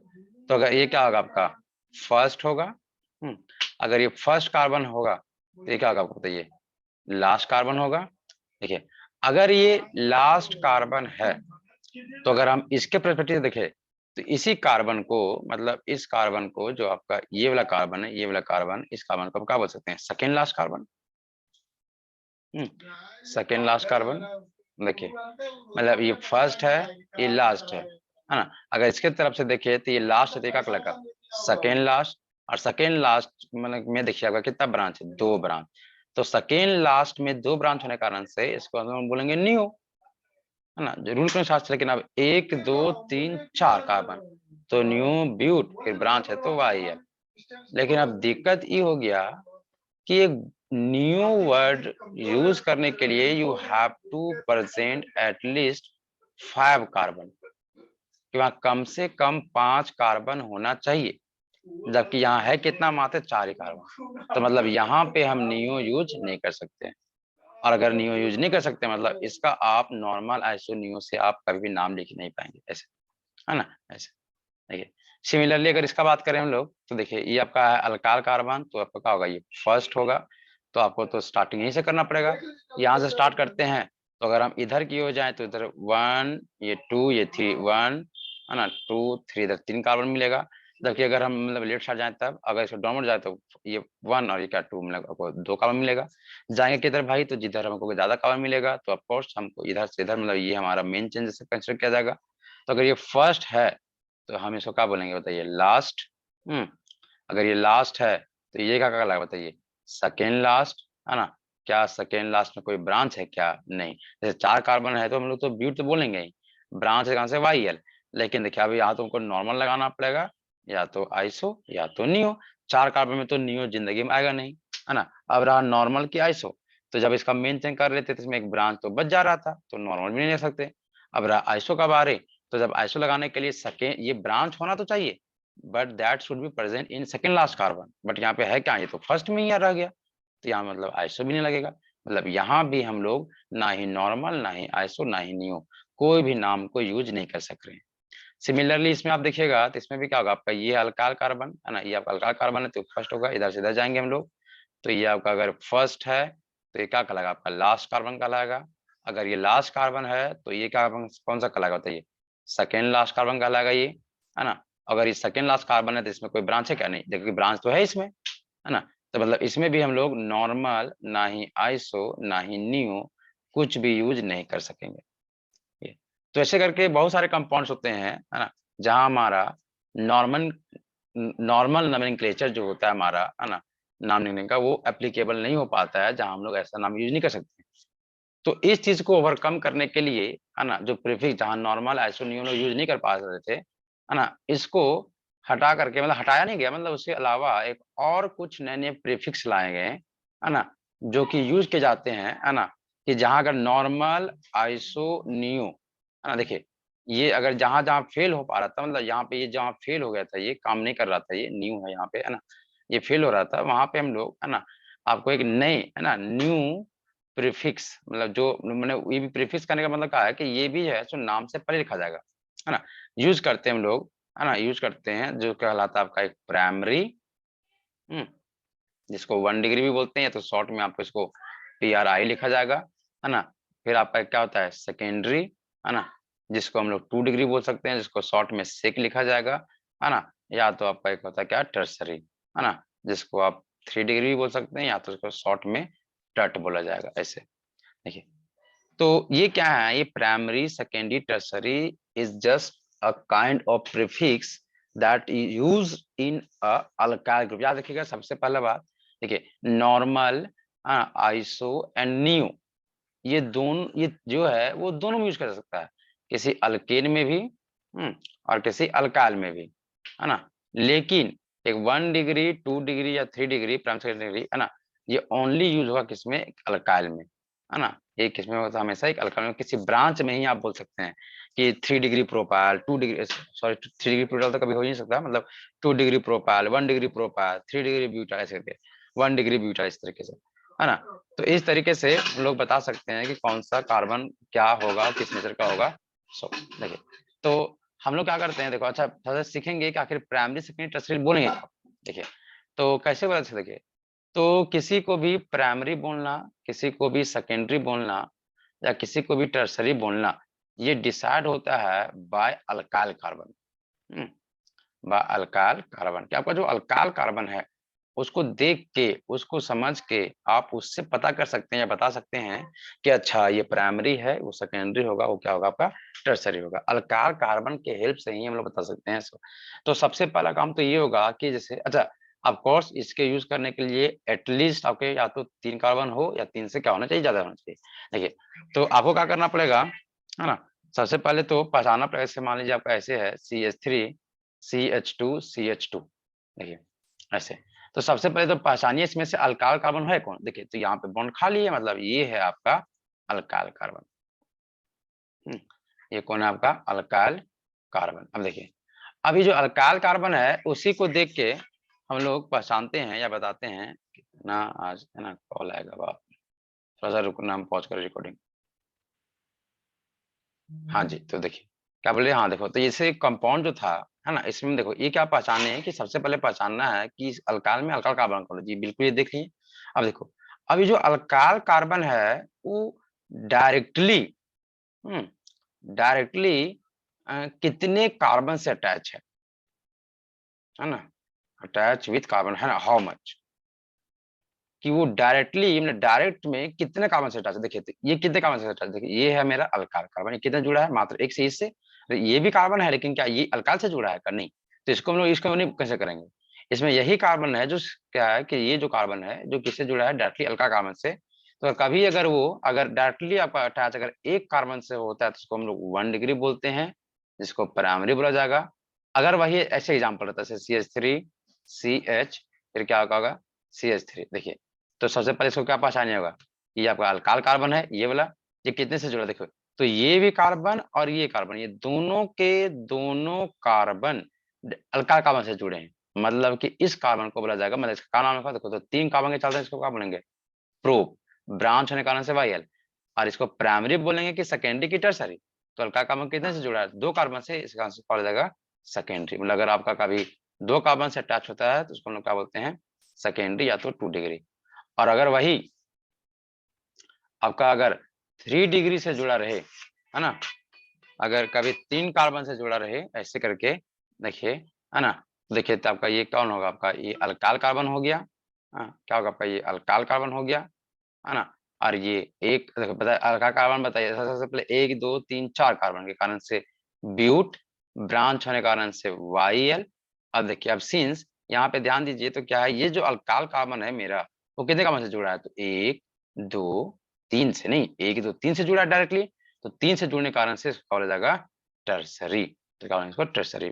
तो अगर ये क्या होगा आपका फर्स्ट होगा, अगर ये फर्स्ट कार्बन होगा तो ये क्या होगा आपको बताइए, लास्ट कार्बन होगा। देखिए, अगर ये लास्ट कार्बन है, तो अगर हम इसके पर्सपेक्टिव से देखें, तो इसी कार्बन को, मतलब इस कार्बन को, जो आपका ये वाला कार्बन है, ये वाला कार्बन, इस कार्बन को हम क्या बोल सकते हैं, second last carbon. Second last carbon. देखिए, मतलब ये फर्स्ट है, ये लास्ट है ना। अगर इसके तरफ से देखिए तो ये लास्ट है, तो क्या लगा सेकेंड लास्ट। और सेकेंड लास्ट मतलब में देखिए आपका कितना ब्रांच है, 2 ब्रांच। तो सेकेंड लास्ट में 2 ब्रांच होने के कारण से इसको हम बोलेंगे न्यू, है ना, जो रूल के अनुसार। लेकिन अब 1 2 3 4 कार्बन, तो न्यू ब्यूट, फिर ब्रांच है तो वाई है। लेकिन अब दिक्कत ये हो गया कि एक न्यू वर्ड यूज करने के लिए you have to present at least 5 carbon, कि वहां कम से कम 5 कार्बन होना चाहिए, जबकि यहाँ है कितना, मात्र 4 ही कार्बन। तो मतलब यहाँ पे हम नियो यूज नहीं कर सकते। और अगर नियो यूज नहीं कर सकते, मतलब इसका आप नॉर्मल आइसो नियो से आप कभी भी नाम लिख नहीं पाएंगे ऐसे, है ना, ऐसे। देखिए, सिमिलरली अगर इसका बात करें हम लोग, तो देखिए ये आपका है अल्काइल कार्बन, तो आपका क्या होगा, ये फर्स्ट होगा। तो आपको तो स्टार्टिंग यहीं से करना पड़ेगा, यहाँ से स्टार्ट करते हैं। तो अगर हम इधर की हो जाए तो इधर 1, ये 2, ये 3, 1, है ना, 2 3, इधर 3 कार्बन मिलेगा। जबकि अगर हम मतलब लेफ्ट साइड जाए, तब अगर इसको डाउनवर्ड जाए तो ये 1 और ये क्या 2 मिलेगा, आपको 2 कार्बन मिलेगा। जाएंगे किधर भाई, तो जिधर हमको ज्यादा कार्बन मिलेगा, तो ऑफकोर्स हमको इधर से इधर, मतलब ये हमारा मेन चेंज से कंसिडर किया जाएगा। तो अगर ये फर्स्ट है तो हम इसको क्या बोलेंगे बताइए, लास्ट। अगर ये लास्ट है तो ये क्या क्या लगा बताइए, सेकेंड लास्ट, है ना। क्या सेकेंड लास्ट में कोई ब्रांच है क्या, नहीं। जैसे 4 कार्बन है तो हम लोग तो ब्यूट तो बोलेंगे ही, ब्रांच है कहां से, वाई एल। लेकिन देखिए अभी यहाँ तुमको नॉर्मल लगाना पड़ेगा, या तो आइसो या तो नियो। 4 कार्बन में तो नियो जिंदगी में आएगा नहीं, है ना। अब रहा नॉर्मल की आइसो, तो जब इसका मेन चेंज कर लेते तो इसमें एक ब्रांच तो बच जा रहा था, तो नॉर्मल भी नहीं ले सकते। अब रहा आइसो का बारे, तो जब आइसो लगाने के लिए सेकेंड ये ब्रांच होना तो चाहिए, but that should be present in second last carbon. But यहाँ पे है क्या, ये तो फर्स्ट में ही रह गया, तो यहाँ मतलब आइसो भी नहीं लगेगा। मतलब यहाँ भी हम लोग ना ही नॉर्मल, ना ही आइसो, ना ही नियो, कोई भी नाम को यूज नहीं कर सक रहे हैं। सिमिलरली इसमें आप देखिएगा तो इसमें भी क्या होगा, आपका ये अल्काइल कार्बन है ना, ये आपका अल्काइल कार्बन है तो फर्स्ट होगा, इधर से इधर जाएंगे हम लोग। तो ये आपका अगर फर्स्ट है तो ये क्या कहलाएगा, आपका लास्ट कार्बन कहलाएगा। अगर ये लास्ट कार्बन है तो ये कार्बन कौन सा कहलाएगा बताइए, सेकेंड लास्ट कार्बन कहलाएगा ये, है ना। अगर ये सेकेंड लास्ट कार्बन है तो इसमें कोई ब्रांच है क्या, नहीं, देखिए ब्रांच तो है इसमें, है ना। तो मतलब इसमें भी हम लोग नॉर्मल, ना ही आइसो, ना ही नियो, कुछ भी यूज नहीं कर सकेंगे ये। तो ऐसे करके बहुत सारे कंपाउंड्स होते हैं, है ना, जहां हमारा नॉर्मल नॉर्मल नोमेनक्लेचर जो होता है हमारा, है ना, नाम लिखने का, वो एप्लीकेबल नहीं हो पाता है, जहां हम लोग ऐसा नाम यूज नहीं कर सकते। तो इस चीज को ओवरकम करने के लिए, है ना, जो प्रीफिक्स जहां नॉर्मल आइसो नियो लोग यूज नहीं कर पा रहे थे, है ना, इसको हटा करके, मतलब हटाया नहीं गया, मतलब उसके अलावा एक और कुछ नए नए प्रीफिक्स लाए गए, है ना, जो कि यूज किए जाते हैं, है ना, कि जहां अगर नॉर्मल, आइसो, नियो, है ना, देखिए ये अगर जहां जहां फेल हो पा रहा था, मतलब यहाँ पे ये जहां फेल हो गया था, ये काम नहीं कर रहा था, ये न्यू है यहाँ पे, है ना, ये फेल हो रहा था, वहां पे हम लोग, है ना, आपको एक नए, है ना, न्यू प्रीफिक्स, मतलब जो मैंने ये भी प्रीफिक्स करने का मतलब क्या है कि ये भी है जो नाम से पहले लिखा जाएगा, है ना, यूज करते हैं हम लोग, है ना, यूज करते हैं, जो कहलाता है आपका एक प्राइमरी, जिसको 1 डिग्री भी बोलते हैं, या तो शॉर्ट में आपको इसको PRI लिखा जाएगा, है ना। फिर आपका क्या होता है सेकेंडरी, है ना, जिसको हम लोग 2 डिग्री बोल सकते हैं, जिसको शॉर्ट में सेक लिखा जाएगा, है ना। या तो आपका एक होता है क्या टर्सरी, है ना, जिसको आप 3 डिग्री भी बोल सकते हैं, या तो इसको शॉर्ट में टट बोला जाएगा, ऐसे। देखिए, तो ये क्या है, ये primary, secondary, tertiary is just a kind of prefix that use in a alkyl group. याद रखिएगा, सबसे पहला बात देखिए, नॉर्मल, आइसो एंड नियो, ये दोनों, ये जो है वो दोनों में यूज कर सकता है, किसी अल्केन में भी, और किसी अल्काइल में भी, है ना। लेकिन एक 1 डिग्री, 2 डिग्री या 3 डिग्री, प्राइम सेकेंडरी डिग्री, है ना, ये ओनली यूज होगा किसमें, अल्काइल में, है ना। ये किसमें होता है, हमेशा एक अल्काइल में, किसी ब्रांच में ही आप बोल सकते हैं कि 3 degree propyl, 2 degree, sorry 3 degree propyl तो कभी हो ही नहीं सकता, मतलब 2 degree propyl, 1 degree propyl, 3 degree butyl, ऐसे 1 डिग्री ब्यूटाइल, इस तरीके से, है ना। तो इस तरीके से हम लोग बता सकते हैं कि कौन सा कार्बन क्या होगा, किस नेचर का होगा। सो देखिए, तो हम लोग क्या करते हैं, देखो, अच्छा थोड़ा सा सीखेंगे कि आखिर प्राइमरी, सेकेंडरी, टर्सरी बोलेंगे आप। देखिए, तो कैसे बोला था, देखिए, तो किसी को भी प्राइमरी बोलना, किसी को भी सेकेंडरी बोलना, या किसी को भी टर्सरी बोलना, ये डिसाइड होता है by alkyl carbon, alkyl carbon. कि आपका जो अल्काइल कार्बन है, उसको देख के, उसको समझ के आप उससे पता कर सकते हैं या बता सकते हैं कि अच्छा ये प्राइमरी है, वो सेकेंडरी होगा, वो क्या होगा, आपका टर्सरी होगा। अल्काइल कार्बन के हेल्प से ही हम लोग बता सकते हैं इसको। तो सबसे पहला काम तो ये होगा कि जैसे, अच्छा, ऑफ कोर्स इसके यूज करने के लिए एटलीस्ट आपके या तो 3 कार्बन हो, या 3 से क्या होना चाहिए, ज्यादा होना चाहिए। देखिए, तो आपको क्या करना पड़ेगा, है ना, सबसे पहले तो पहचानना पड़ेगा। जैसे मान लीजिए आपका ऐसे है CH3CH2CH2, देखिए ऐसे। तो सबसे पहले तो पहचानिए इसमें से अल्काइल कार्बन है कौन। देखिए, तो यहाँ पे बॉन्ड खाली है, मतलब ये है आपका अल्काइल कार्बन। ये कौन है आपका अल्काइल कार्बन। अब देखिए, अभी जो अल्काइल कार्बन है, उसी को देख के हम लोग पहचानते हैं या बताते हैं। कितना आज, है ना, कॉल आएगा बाप, थोड़ा सा रुकना, हम पॉज करें रिकॉर्डिंग। हाँ जी, तो देखिए क्या बोले, हाँ देखो, तो जैसे कंपाउंड जो था, है ना, इसमें देखो ये क्या पहचाने है कि सबसे पहले पहचानना है कि इस अल्काइल में अल्काइल कार्बन कौन है। जी बिल्कुल, ये देखिए। अब देखो, अभी जो अल्काइल कार्बन है, वो डायरेक्टली, डायरेक्टली कितने कार्बन से अटैच है ना, अटैच विथ कार्बन, है ना, हाउ मच, कि वो डायरेक्टली, मतलब डायरेक्ट में कितने कार्बन से अटैच है। देखिए, तो ये कितने कार्बन से अटैच, देखिए ये है मेरा अल्काइल कार्बन, ये कितने जुड़ा है, मात्र एक से इससे। ये भी कार्बन है, लेकिन क्या ये अल्काइल से जुड़ा है का, नहीं। तो इसको हम लोग, इसको नहीं कैसे करेंगे, इसमें यही कार्बन है जो, क्या है कि ये जो कार्बन है जो किससे जुड़ा है, डायरेक्टली अल्काइल कार्बन से। तो कभी अगर वो, अगर डायरेक्टली आपका अटैच अगर एक कार्बन से होता है, तो उसको हम लोग 1 डिग्री बोलते हैं, जिसको प्राइमरी बोला जाएगा। अगर वही ऐसे एग्जाम्पल रहता है, CH3CH, फिर क्या होगा, CH3, देखिए। तो सबसे पहले इसको क्या पहचानिए होगा, ये आपका अल्काइल कार्बन है, ये वाला, ये कितने से जुड़ा, देखो, तो ये भी कार्बन और ये कार्बन, ये दोनों के दोनों कार्बन अल्काइल कार्बन से जुड़े हैं। मतलब कि इस कार्बन को बोला जाएगा, मतलब इसका क्या नाम है, देखो, तो 3 कार्बन के चलते हैं, इसको क्या बोलेंगे, प्रोप, ब्रांच होने के कारण से वाई। और इसको प्राइमरी बोलेंगे कि सेकेंडरी की टर्सरी। तो अल्काइल कार्बन कितने से जुड़ा है, 2 कार्बन से, इसका आंसर कहा जाएगा सेकेंडरी। मतलब अगर आपका कभी 2 कार्बन से अटैच होता है, तो उसको हम लोग क्या बोलते हैं, सेकेंडरी, या तो 2 डिग्री। और अगर वही आपका अगर 3 डिग्री से जुड़ा रहे, है ना, अगर कभी 3 कार्बन से जुड़ा रहे, ऐसे करके, देखिए, है ना, देखिए, तो आपका ये कौन होगा, आपका ये अल्काइल कार्बन हो गया। क्या होगा आपका, ये अल्काइल कार्बन हो गया, है ना। और ये एक, देखो बताइए अल्काइल कार्बन, बताइए सबसे पहले 1 2 3 4 कार्बन के कारण से ब्यूट, ब्रांच होने के कारण से YL। अब देखिए, अब सिंस यहाँ पे ध्यान दीजिए, तो क्या है, ये जो अल्काइल कार्बन है मेरा, वो कितने कार्बन से जुड़ा है, तो 1 2 3 से, नहीं, 1 2 3 से जुड़ा है डायरेक्टली। तो 3 से जुड़ने के कारण से इसको बोला जाएगा टर्सरी, तो क्या बोलेंगे इसको, टर्सरी।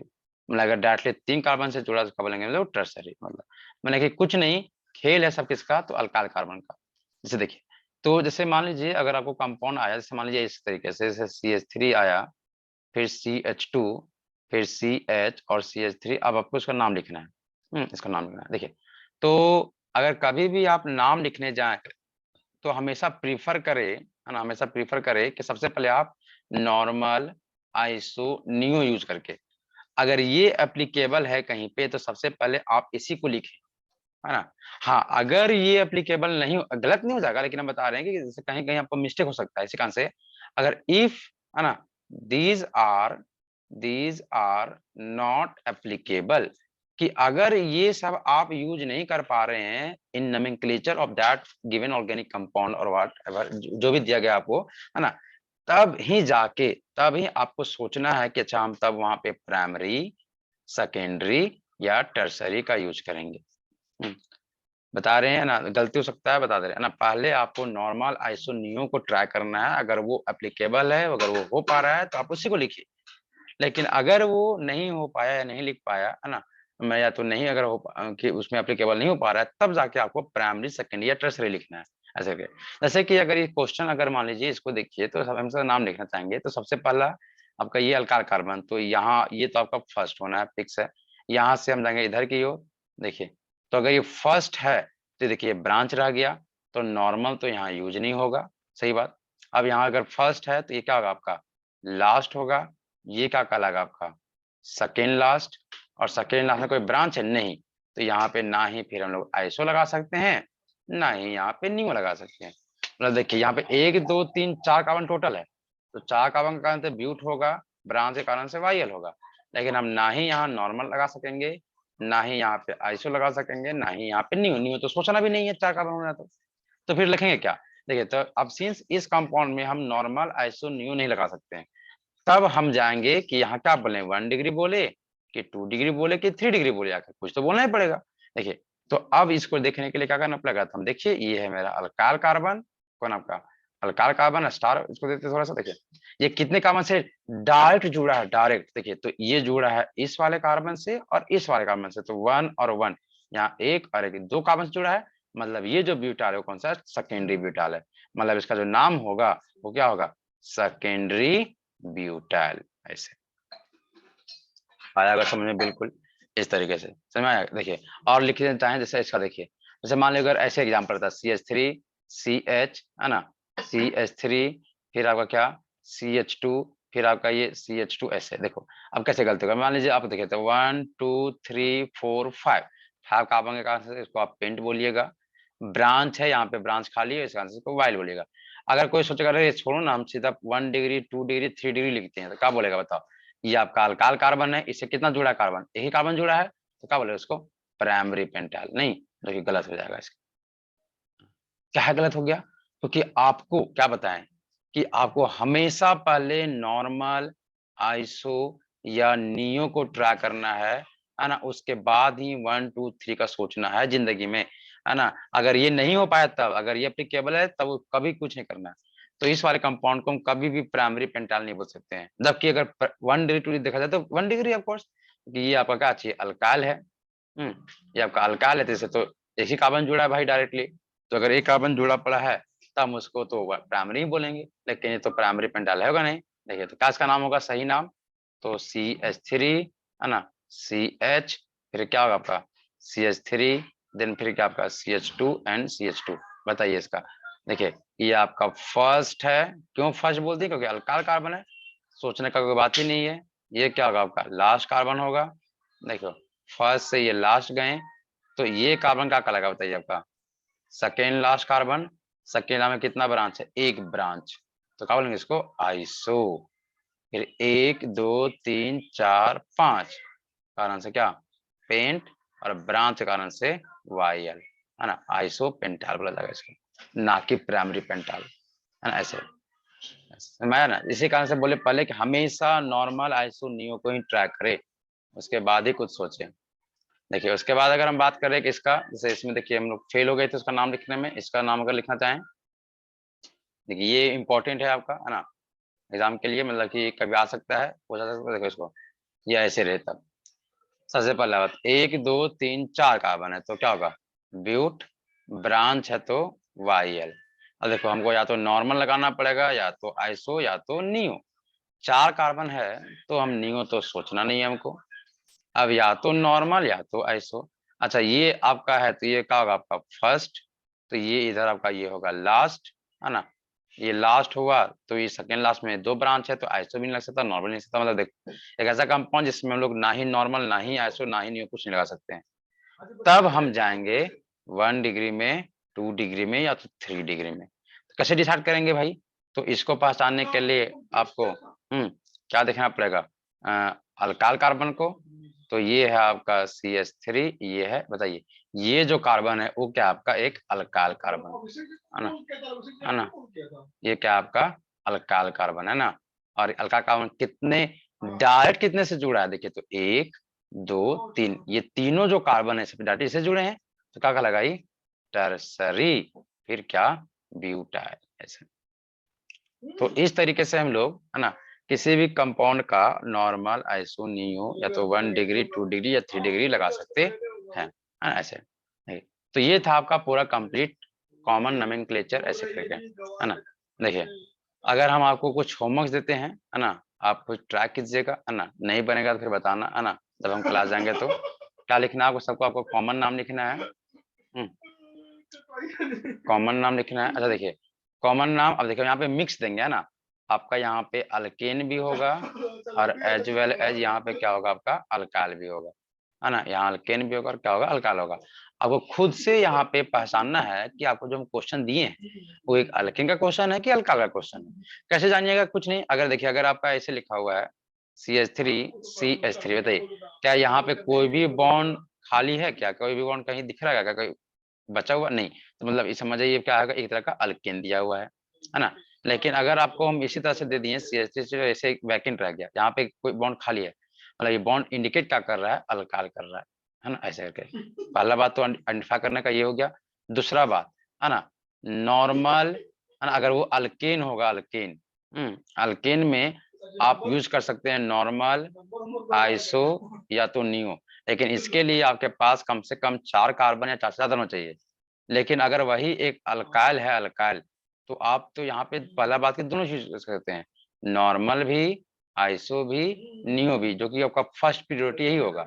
मतलब अगर डायरेक्टली 3 कार्बन से जुड़ा तो क्या बोलेंगे, मतलब टर्सरी, मतलब कि कुछ नहीं, खेल है सब किसका, तो अल्काइल कार्बन का। जैसे देखिए, तो जैसे मान लीजिए अगर आपको कंपाउंड आया, जैसे मान लीजिए इस तरीके से, जैसे CH3 आया, फिर CH2, फिर CH और CH3, अब आपको इसका नाम लिखना है। इसका नाम लिखना है। देखिए, तो अगर कभी भी आप नाम लिखने जाएं तो हमेशा प्रीफर करें, है ना, हमेशा प्रीफर करें कि सबसे पहले आप नॉर्मल, आइसो, नियो यूज करके, अगर ये एप्लीकेबल है कहीं पे तो सबसे पहले आप इसी को लिखें, है ना। हाँ, अगर ये एप्लीकेबल नहीं, गलत नहीं हो जाएगा, लेकिन हम बता रहे हैं कि जैसे कहीं कहीं आपको मिस्टेक हो सकता है, इसी कारण से अगर इफ, है ना, these are these are not applicable, कि अगर ये सब आप यूज नहीं कर पा रहे हैं in nomenclature of that given organic compound और व्हाट एवर, जो भी दिया गया आपको, है ना, तब ही जाके, तब ही आपको सोचना है कि अच्छा हम तब वहां पे प्राइमरी, सेकेंडरी या टर्सरी का यूज करेंगे। बता रहे हैं ना, गलती हो सकता है, बता दे रहे हैं ना, पहले आपको नॉर्मल, आइसो, नियो को ट्राई करना है, अगर वो एप्लीकेबल है, अगर वो हो पा रहा है तो आप उसी को लिखिए। लेकिन अगर वो नहीं हो पाया या नहीं लिख पाया, है ना, मैं या तो नहीं, अगर कि उसमें एप्लीकेबल नहीं हो पा रहा है, तब जाके आपको प्राइमरी, सेकेंडरी या टर्सरी लिखना है, ऐसे करके। जैसे कि अगर ये क्वेश्चन, अगर मान लीजिए इसको देखिए, तो हम इसका नाम लिखना चाहेंगे, तो सबसे पहला आपका ये अल्काइल कार्बन, तो यहाँ ये तो आपका फर्स्ट होना है, फिक्स है। यहाँ से हम जाएंगे इधर की ओर, देखिए, तो अगर ये फर्स्ट है तो देखिए ब्रांच रह गया, तो नॉर्मल तो यहाँ यूज नहीं होगा, सही बात। अब यहाँ अगर फर्स्ट है तो ये क्या होगा आपका, लास्ट होगा, ये क्या कहलाएगा आपका, सेकेंड लास्ट, और सेकेंड लास्ट में कोई ब्रांच है नहीं, तो यहाँ पे ना ही फिर हम लोग आइसो लगा सकते हैं, ना ही यहाँ पे न्यू लगा सकते हैं। मतलब देखिए यहाँ पे 1 2 3 4 कार्बन टोटल है, तो 4 कार्बन के कारण से ब्यूट होगा, ब्रांच के कारण से वाइयल होगा, लेकिन हम ना ही यहाँ नॉर्मल लगा सकेंगे, ना ही यहाँ पे आइसो लगा सकेंगे, ना ही यहाँ पे न्यू, न्यू तो सोचना भी नहीं है 4 कार्बन होना, तो फिर लिखेंगे क्या। देखिए, तो अब सिंस इस कंपाउंड में हम नॉर्मल, आइसो, न्यू नहीं लगा सकते हैं, तब हम जाएंगे कि यहाँ क्या बोले, 1 डिग्री बोले कि 2 डिग्री बोले कि 3 डिग्री बोले, आकर कुछ तो बोलना ही पड़ेगा। देखिए, तो अब इसको देखने के लिए क्या करना पड़ेगा, तो हम देखिए ये है मेरा अल्काइल कार्बन, कौन आपका अल्काइल कार्बन स्टार, इसको देखते थोड़ा सा, देखिए ये कितने कार्बन से डायरेक्ट जुड़ा है, डायरेक्ट, देखिए तो ये जुड़ा है इस वाले कार्बन से और इस वाले कार्बन से, तो 1 और 1, यहाँ 1 और 1, 2 कार्बन से जुड़ा है, मतलब ये जो ब्यूटाल है वो कौन सा, सेकेंडरी ब्यूटाल है, मतलब इसका जो नाम होगा वो क्या होगा, सेकेंडरी ब्यूटाइल। ऐसे आया अगर समझ में, बिल्कुल इस तरीके से समझ में आया। देखिए, और लिख देता है, जैसे इसका देखिए, जैसे मान लो अगर ऐसे एग्जाम्पल था, CH3 CH, है ना, CH3, फिर आपका क्या, CH2, फिर आपका ये CH2, ऐसे देखो अब कैसे गलती होगा। मान लीजिए आप देखिए, तो 1 2 3 4 5 5 कार्बन के कारण से इसको आप पेंट बोलिएगा, ब्रांच है यहाँ पे, ब्रांच खाली है, इस कारण से इसको वाइल बोलिएगा। अगर कोई सोचेगा अरे छोड़ो ना, हम सीधा 1 डिग्री 2 डिग्री 3 डिग्री लिखते हैं, तो क्या बोलेगा बताओ, ये आपका अल्काइल कार्बन है, इससे कितना जुड़ा है कार्बन, यही कार्बन जुड़ा है, तो क्या बोले उसको, प्राइमरी पेंटाइल। नहीं, देखिए गलत हो जाएगा इसका। क्या है, गलत हो गया, क्योंकि आपको क्या बताएं कि आपको हमेशा पहले नॉर्मल, आइसो या नियो को ट्राई करना है ना, उसके बाद ही 1 2 3 का सोचना है जिंदगी में, है ना। अगर ये नहीं हो पाया तब, अगर ये एप्लीकेबल है तब कभी कुछ नहीं करना है। तो इस वाले कंपाउंड को हम कभी भी प्राइमरी पेंटाइल नहीं बोल सकते हैं, जबकि अगर 1 डिग्री 2 डिग्री देखा जाए तो 1 डिग्री ऑफकोर्स, ये आपका क्या चाहिए, अल्काइल है। ये आपका अल्काइल है, तो इससे तो एक ही कार्बन जुड़ा है भाई डायरेक्टली, तो अगर एक कार्बन जुड़ा पड़ा है तब हम उसको तो प्राइमरी ही बोलेंगे, लेकिन ये तो प्राइमरी पेंटाइल होगा नहीं। देखिए, तो क्या इसका नाम होगा, सही नाम, तो CH3, है ना, CH, फिर क्या होगा आपका CH3, देन फिर क्या आपका CH2 एंड CH2। बताइए इसका, देखिए ये आपका फर्स्ट है, क्यों फर्स्ट बोलते हैं, क्योंकि अल्काइल कार्बन है, सोचने का कोई बात ही नहीं है। ये क्या होगा आपका लास्ट कार्बन होगा, देखो फर्स्ट से ये लास्ट गए, तो ये कार्बन क्या कहलाएगा बताइए आपका, सेकेंड लास्ट कार्बन। सेकेंड में कितना ब्रांच है, एक ब्रांच, तो क्या बोलेंगे इसको, आइसो। फिर 1 2 3 4 5 कारण से क्या, पेंट, और ब्रांच के कारण से वाइयल, है ना, आइसो पेंटाल बोला जाएगा इसको, ना कि प्राइमरी पेंटाल, है ना। ऐसे मैं ना इसी कारण से बोले पहले कि हमेशा नॉर्मल, आइसो, नियो को ही ट्रैक करे, उसके बाद ही कुछ सोचे। देखिए, उसके बाद अगर हम बात करें कि इसका, जैसे इसमें देखिए हम लोग फेल हो गए थे उसका नाम लिखने में, इसका नाम अगर लिखना चाहें, देखिए ये इंपॉर्टेंट है आपका, है ना, एग्जाम के लिए, मतलब कि कभी आ सकता है, पूछा जा सकता है, देखो इसको, ये ऐसे रहता, सबसे पहला बात 1 2 3 4 कार्बन है तो क्या होगा ब्यूट, ब्रांच है तो YL। अब देखो हमको या तो नॉर्मल लगाना पड़ेगा या तो आइसो या तो नियो। 4 कार्बन है तो हम नियो तो सोचना नहीं है हमको। अब या तो नॉर्मल या तो आइसो। अच्छा ये आपका है तो ये क्या होगा आपका फर्स्ट, तो ये इधर आपका ये होगा लास्ट, है ना। ये लास्ट हुआ तो ये सेकेंड लास्ट में 2 ब्रांच है तो आइसो भी नहीं लग सकता, नॉर्मल नहीं लग सकता। मतलब देखो एक ऐसा कंपाउंड जिसमें हम लोग ना ही नॉर्मल ना ही आइसो ना ही नियो कुछ नहीं लगा सकते हैं। तब हम जाएंगे 1 डिग्री में, 2 डिग्री में या तो 3 डिग्री में। तो कैसे डिसाइड करेंगे भाई? तो इसको पहचानने के लिए आपको क्या देखना पड़ेगा, अल्काइल कार्बन को। तो ये है आपका CH3, ये है बताइए ये जो कार्बन है वो क्या आपका एक अल्काइल कार्बन है ना, है ना। ये क्या आपका अल्काइल कार्बन है ना। और अल्काइल कार्बन कितने डायरेक्ट कितने से जुड़ा है देखिए तो 1 2 3, ये तीनों जो कार्बन है डायरेक्ट इससे जुड़े हैं तो क्या कहलाएगा ये टर्सरी, फिर क्या ब्यूटाइल ऐसे। तो इस तरीके से हम लोग है ना किसी भी कंपाउंड का नॉर्मल आइसो नियो या तो 1 डिग्री 2 डिग्री या 3 डिग्री लगा सकते हैं, है ना ऐसे। तो ये था आपका पूरा कंप्लीट कॉमन नोमेनक्लेचर ऐसे करके, है ना। देखिए अगर हम आपको कुछ होमवर्क देते हैं है ना, आप कुछ ट्राई कीजिएगा है ना, नहीं बनेगा तो फिर बताना है ना, जब हम क्लास जाएंगे तो क्या लिखना है आपको, सबको आपको कॉमन नाम लिखना है। कॉमन नाम लिखना है। अच्छा देखिए कॉमन नाम, अब देखिए यहाँ पे मिक्स देंगे है ना, आपका यहाँ पे अल्केन भी होगा और एज वेल एज यहाँ पे क्या होगा आपका अल्काइल भी होगा, है ना। यहाँ अल्केन भी होगा और क्या होगा अल्काइल होगा। आपको खुद से यहाँ पे पहचानना है कि आपको जो हम क्वेश्चन दिए हैं वो एक अल्केन का क्वेश्चन है कि अल्काइल का क्वेश्चन है। कैसे जानिएगा, कुछ नहीं, अगर देखिए अगर आपका ऐसे लिखा हुआ है CH3 बताइए क्या यहाँ पे कोई भी बॉन्ड खाली है क्या, कोई भी बॉन्ड कहीं दिख रहा है क्या, कोई बचा हुआ नहीं, तो मतलब ये समझ जाइए क्या है एक तरह का अल्केन दिया हुआ है ना। लेकिन अगर आपको हम इसी तरह से दे दिए CH3 ऐसे वैकेंट रह गया, यहाँ पे कोई बॉन्ड खाली है, मतलब ये बॉन्ड इंडिकेट क्या कर रहा है अल्काइल कर रहा है ना ऐसे करके। पहला बात तो आइडेंटिफाई करने का ये हो गया। दूसरा बात है ना नॉर्मल है ना, अगर वो अल्केन होगा अल्केन, अल्केन में आप यूज कर सकते हैं नॉर्मल आइसो या तो नियो, लेकिन इसके लिए आपके पास कम से कम 4 कार्बन या 4 से ज्यादा होना चाहिए। लेकिन अगर वही एक अल्काइल है अल्काइल, तो आप तो यहाँ पे पहला बात की दोनों यूज कर सकते हैं, नॉर्मल भी आइसो भी नियो भी, जो कि आपका फर्स्ट प्रियोरिटी यही होगा।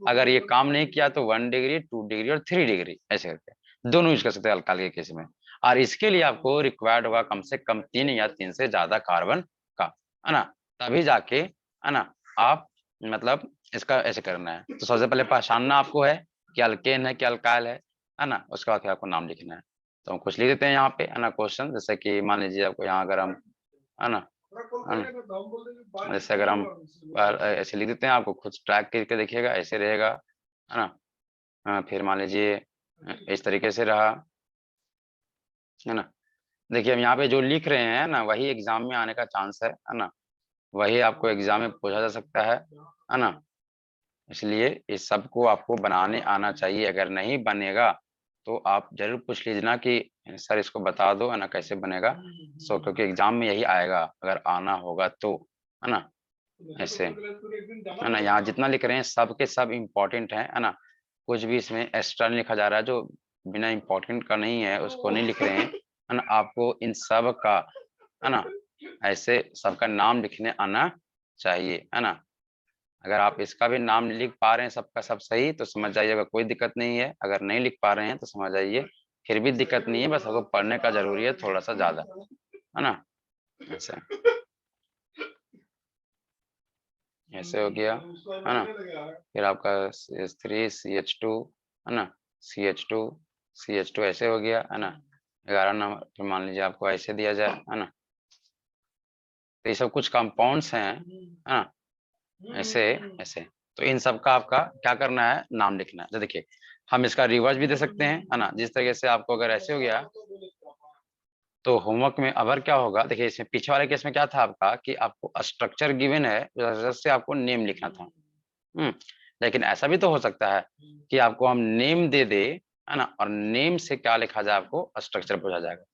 अगर ये काम नहीं किया तो 1 डिग्री 2 डिग्री और 3 डिग्री ऐसे करके दोनों यूज कर सकते हैं अल्काइल के केस में। और इसके लिए आपको रिक्वायर्ड होगा कम से कम 3 या 3 से ज्यादा कार्बन का, है ना। तभी जाके है ना आप मतलब इसका ऐसे करना है। तो सबसे पहले पहचानना आपको है कि अल्केन है कि अल्काइल है ना, उसके बाद फिर आपको नाम लिखना है। तो हम कुछ लिख देते हैं यहाँ पे है ना क्वेश्चन, जैसे कि मान लीजिए आपको यहाँ अगर हम है ना, जैसे अगर हम ऐसे लिख देते हैं, आपको खुद ट्रैक करके देखिएगा ऐसे रहेगा है ना। फिर मान लीजिए इस तरीके से रहा है ना। देखिए हम यहाँ पे जो लिख रहे हैं ना वही एग्जाम में आने का चांस है ना, वही आपको एग्जाम में पूछा जा सकता है ना। इसलिए इस सब को आपको बनाने आना चाहिए, अगर नहीं बनेगा तो आप जरूर पूछ लीजिए कि सर इसको बता दो है ना कैसे बनेगा। क्योंकि एग्जाम में यही आएगा अगर आना होगा तो, है ना ऐसे, है ना। यहाँ जितना लिख रहे हैं सब के सब इम्पोर्टेंट है ना, कुछ भी इसमें एक्स्ट्रा नहीं लिखा जा रहा है, जो बिना इम्पोर्टेंट का नहीं है उसको नहीं लिख रहे हैं, है ना। आपको इन सब का है ना ऐसे सबका नाम लिखने आना चाहिए, है ना। अगर आप इसका भी नाम लिख पा रहे हैं सबका सब सही तो समझ जाइएगा कोई दिक्कत नहीं है, अगर नहीं लिख पा रहे हैं तो समझ जाइए फिर भी दिक्कत नहीं है, बस आपको पढ़ने का जरूरी है थोड़ा सा ज्यादा, है ना। ऐसे ऐसे हो गया है ना। फिर आपका CH3 CH2 है ना, CH2 ऐसे हो गया है ना। 11 नंबर फिर मान लीजिए आपको ऐसे दिया जाए है ना। तो ये सब कुछ कंपाउंड्स हैं है ना ऐसे ऐसे। तो इन सब का आपका क्या करना है नाम लिखना है। तो देखिए हम इसका रिवर्स भी दे सकते हैं है ना, जिस तरीके से आपको अगर ऐसे हो गया तो होमवर्क में अगर क्या होगा, देखिए इसमें पीछे वाले केस में क्या था आपका कि आपको स्ट्रक्चर गिवन है से आपको नेम लिखना था। लेकिन ऐसा भी तो हो सकता है कि आपको हम नेम दे दे है ना, और नेम से क्या लिखा जाए आपको स्ट्रक्चर पूछा जाएगा।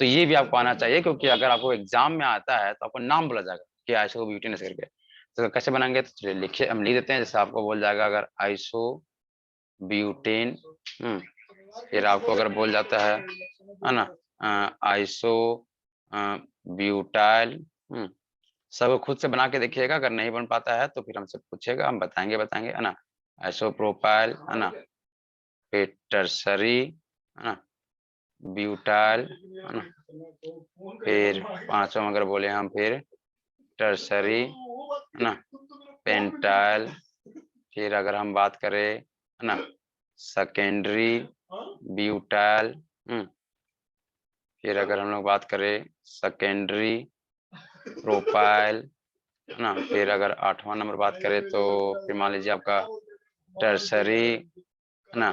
तो ये भी आपको आना चाहिए, क्योंकि अगर आपको एग्जाम में आता है तो आपको नाम बोला जाएगा कि आइसोब्यूटेन ऐसे करके। तो कैसे बनाएंगे, तो चलिए लिखिए, हम लिख देते हैं। जैसे आपको बोल जाएगा अगर आइसो ब्यूटेन, फिर आपको अगर बोल जाता है ना आइसो ब्यूटाइल, सब खुद से बना के देखिएगा। अगर नहीं बन पाता है तो फिर हमसे पूछेगा, हम बताएंगे है ना। आइसोप्रोपाइल है ना, फिर टर्सरी है ना, ब्यूटाइल है ना, फिर पांचों अगर बोले हम, फिर टर्सरी है ना, पेंटाइल, फिर अगर हम बात करें है ना सेकेंडरी ब्यूटाइल, फिर अगर हम लोग बात करें सेकेंडरी प्रोपाइल है ना, फिर अगर 8वां नंबर बात करें तो फिर मान लीजिए आपका टर्सरी है ना,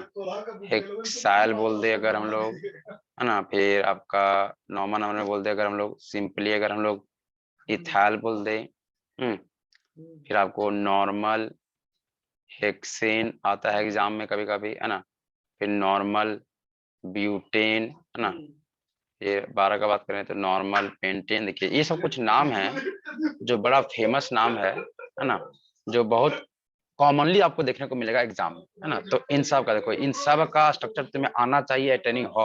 हेक्साइल बोल दे अगर हम लोग है ना, फिर आपका 9वां नंबर में बोल दे अगर हम लोग सिंपली, अगर हम लोग इथाइल बोल दे, फिर आपको नॉर्मल हेक्सेन आता है एग्जाम में कभी कभी है ना, फिर नॉर्मल ब्यूटेन है ना, ये 12 का बात करें तो नॉर्मल पेंटेन। देखिए ये सब कुछ नाम है जो बड़ा फेमस नाम है ना, जो बहुत कॉमनली आपको देखने को मिलेगा एग्जाम में है ना। तो इन सब का देखो, इन सब का स्ट्रक्चर तुम्हें आना चाहिए अटेनिंग हो,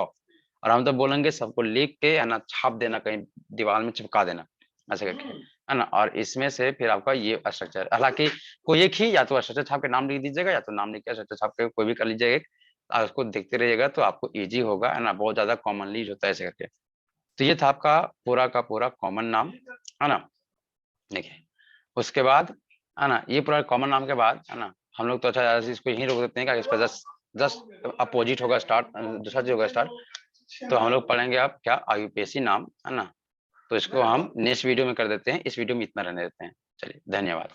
और हम तो बोलेंगे सबको लिख के है ना छाप देना, कहीं दीवार में चिपका देना ऐसे करके है ना। और इसमें से फिर आपका ये स्ट्रक्चर, हालांकि कोई एक ही, या तो स्ट्रक्चर छाप के नाम लिख दीजिएगा, या तो नाम लिख के स्ट्रक्चर छाप के कोई भी कर लीजिएगा, उसको देखते रहिएगा तो आपको इजी होगा है ना। बहुत ज्यादा कॉमनली होता है ऐसे करके। तो ये था आपका पूरा का पूरा कॉमन नाम है ना। देखिए उसके बाद है ना, ये पूरा कॉमन नाम के बाद है ना, हम लोग तो अच्छा इसको यहीं रोक देते हैं, कि इस पर जस्ट जस्ट अपोजिट होगा स्टार्ट, दूसरा जो होगा स्टार्ट। तो हम लोग पढ़ेंगे अब क्या, आयुपेशी नाम है ना। तो इसको हम नेक्स्ट वीडियो में कर देते हैं, इस वीडियो में इतना रहने देते हैं। चलिए धन्यवाद।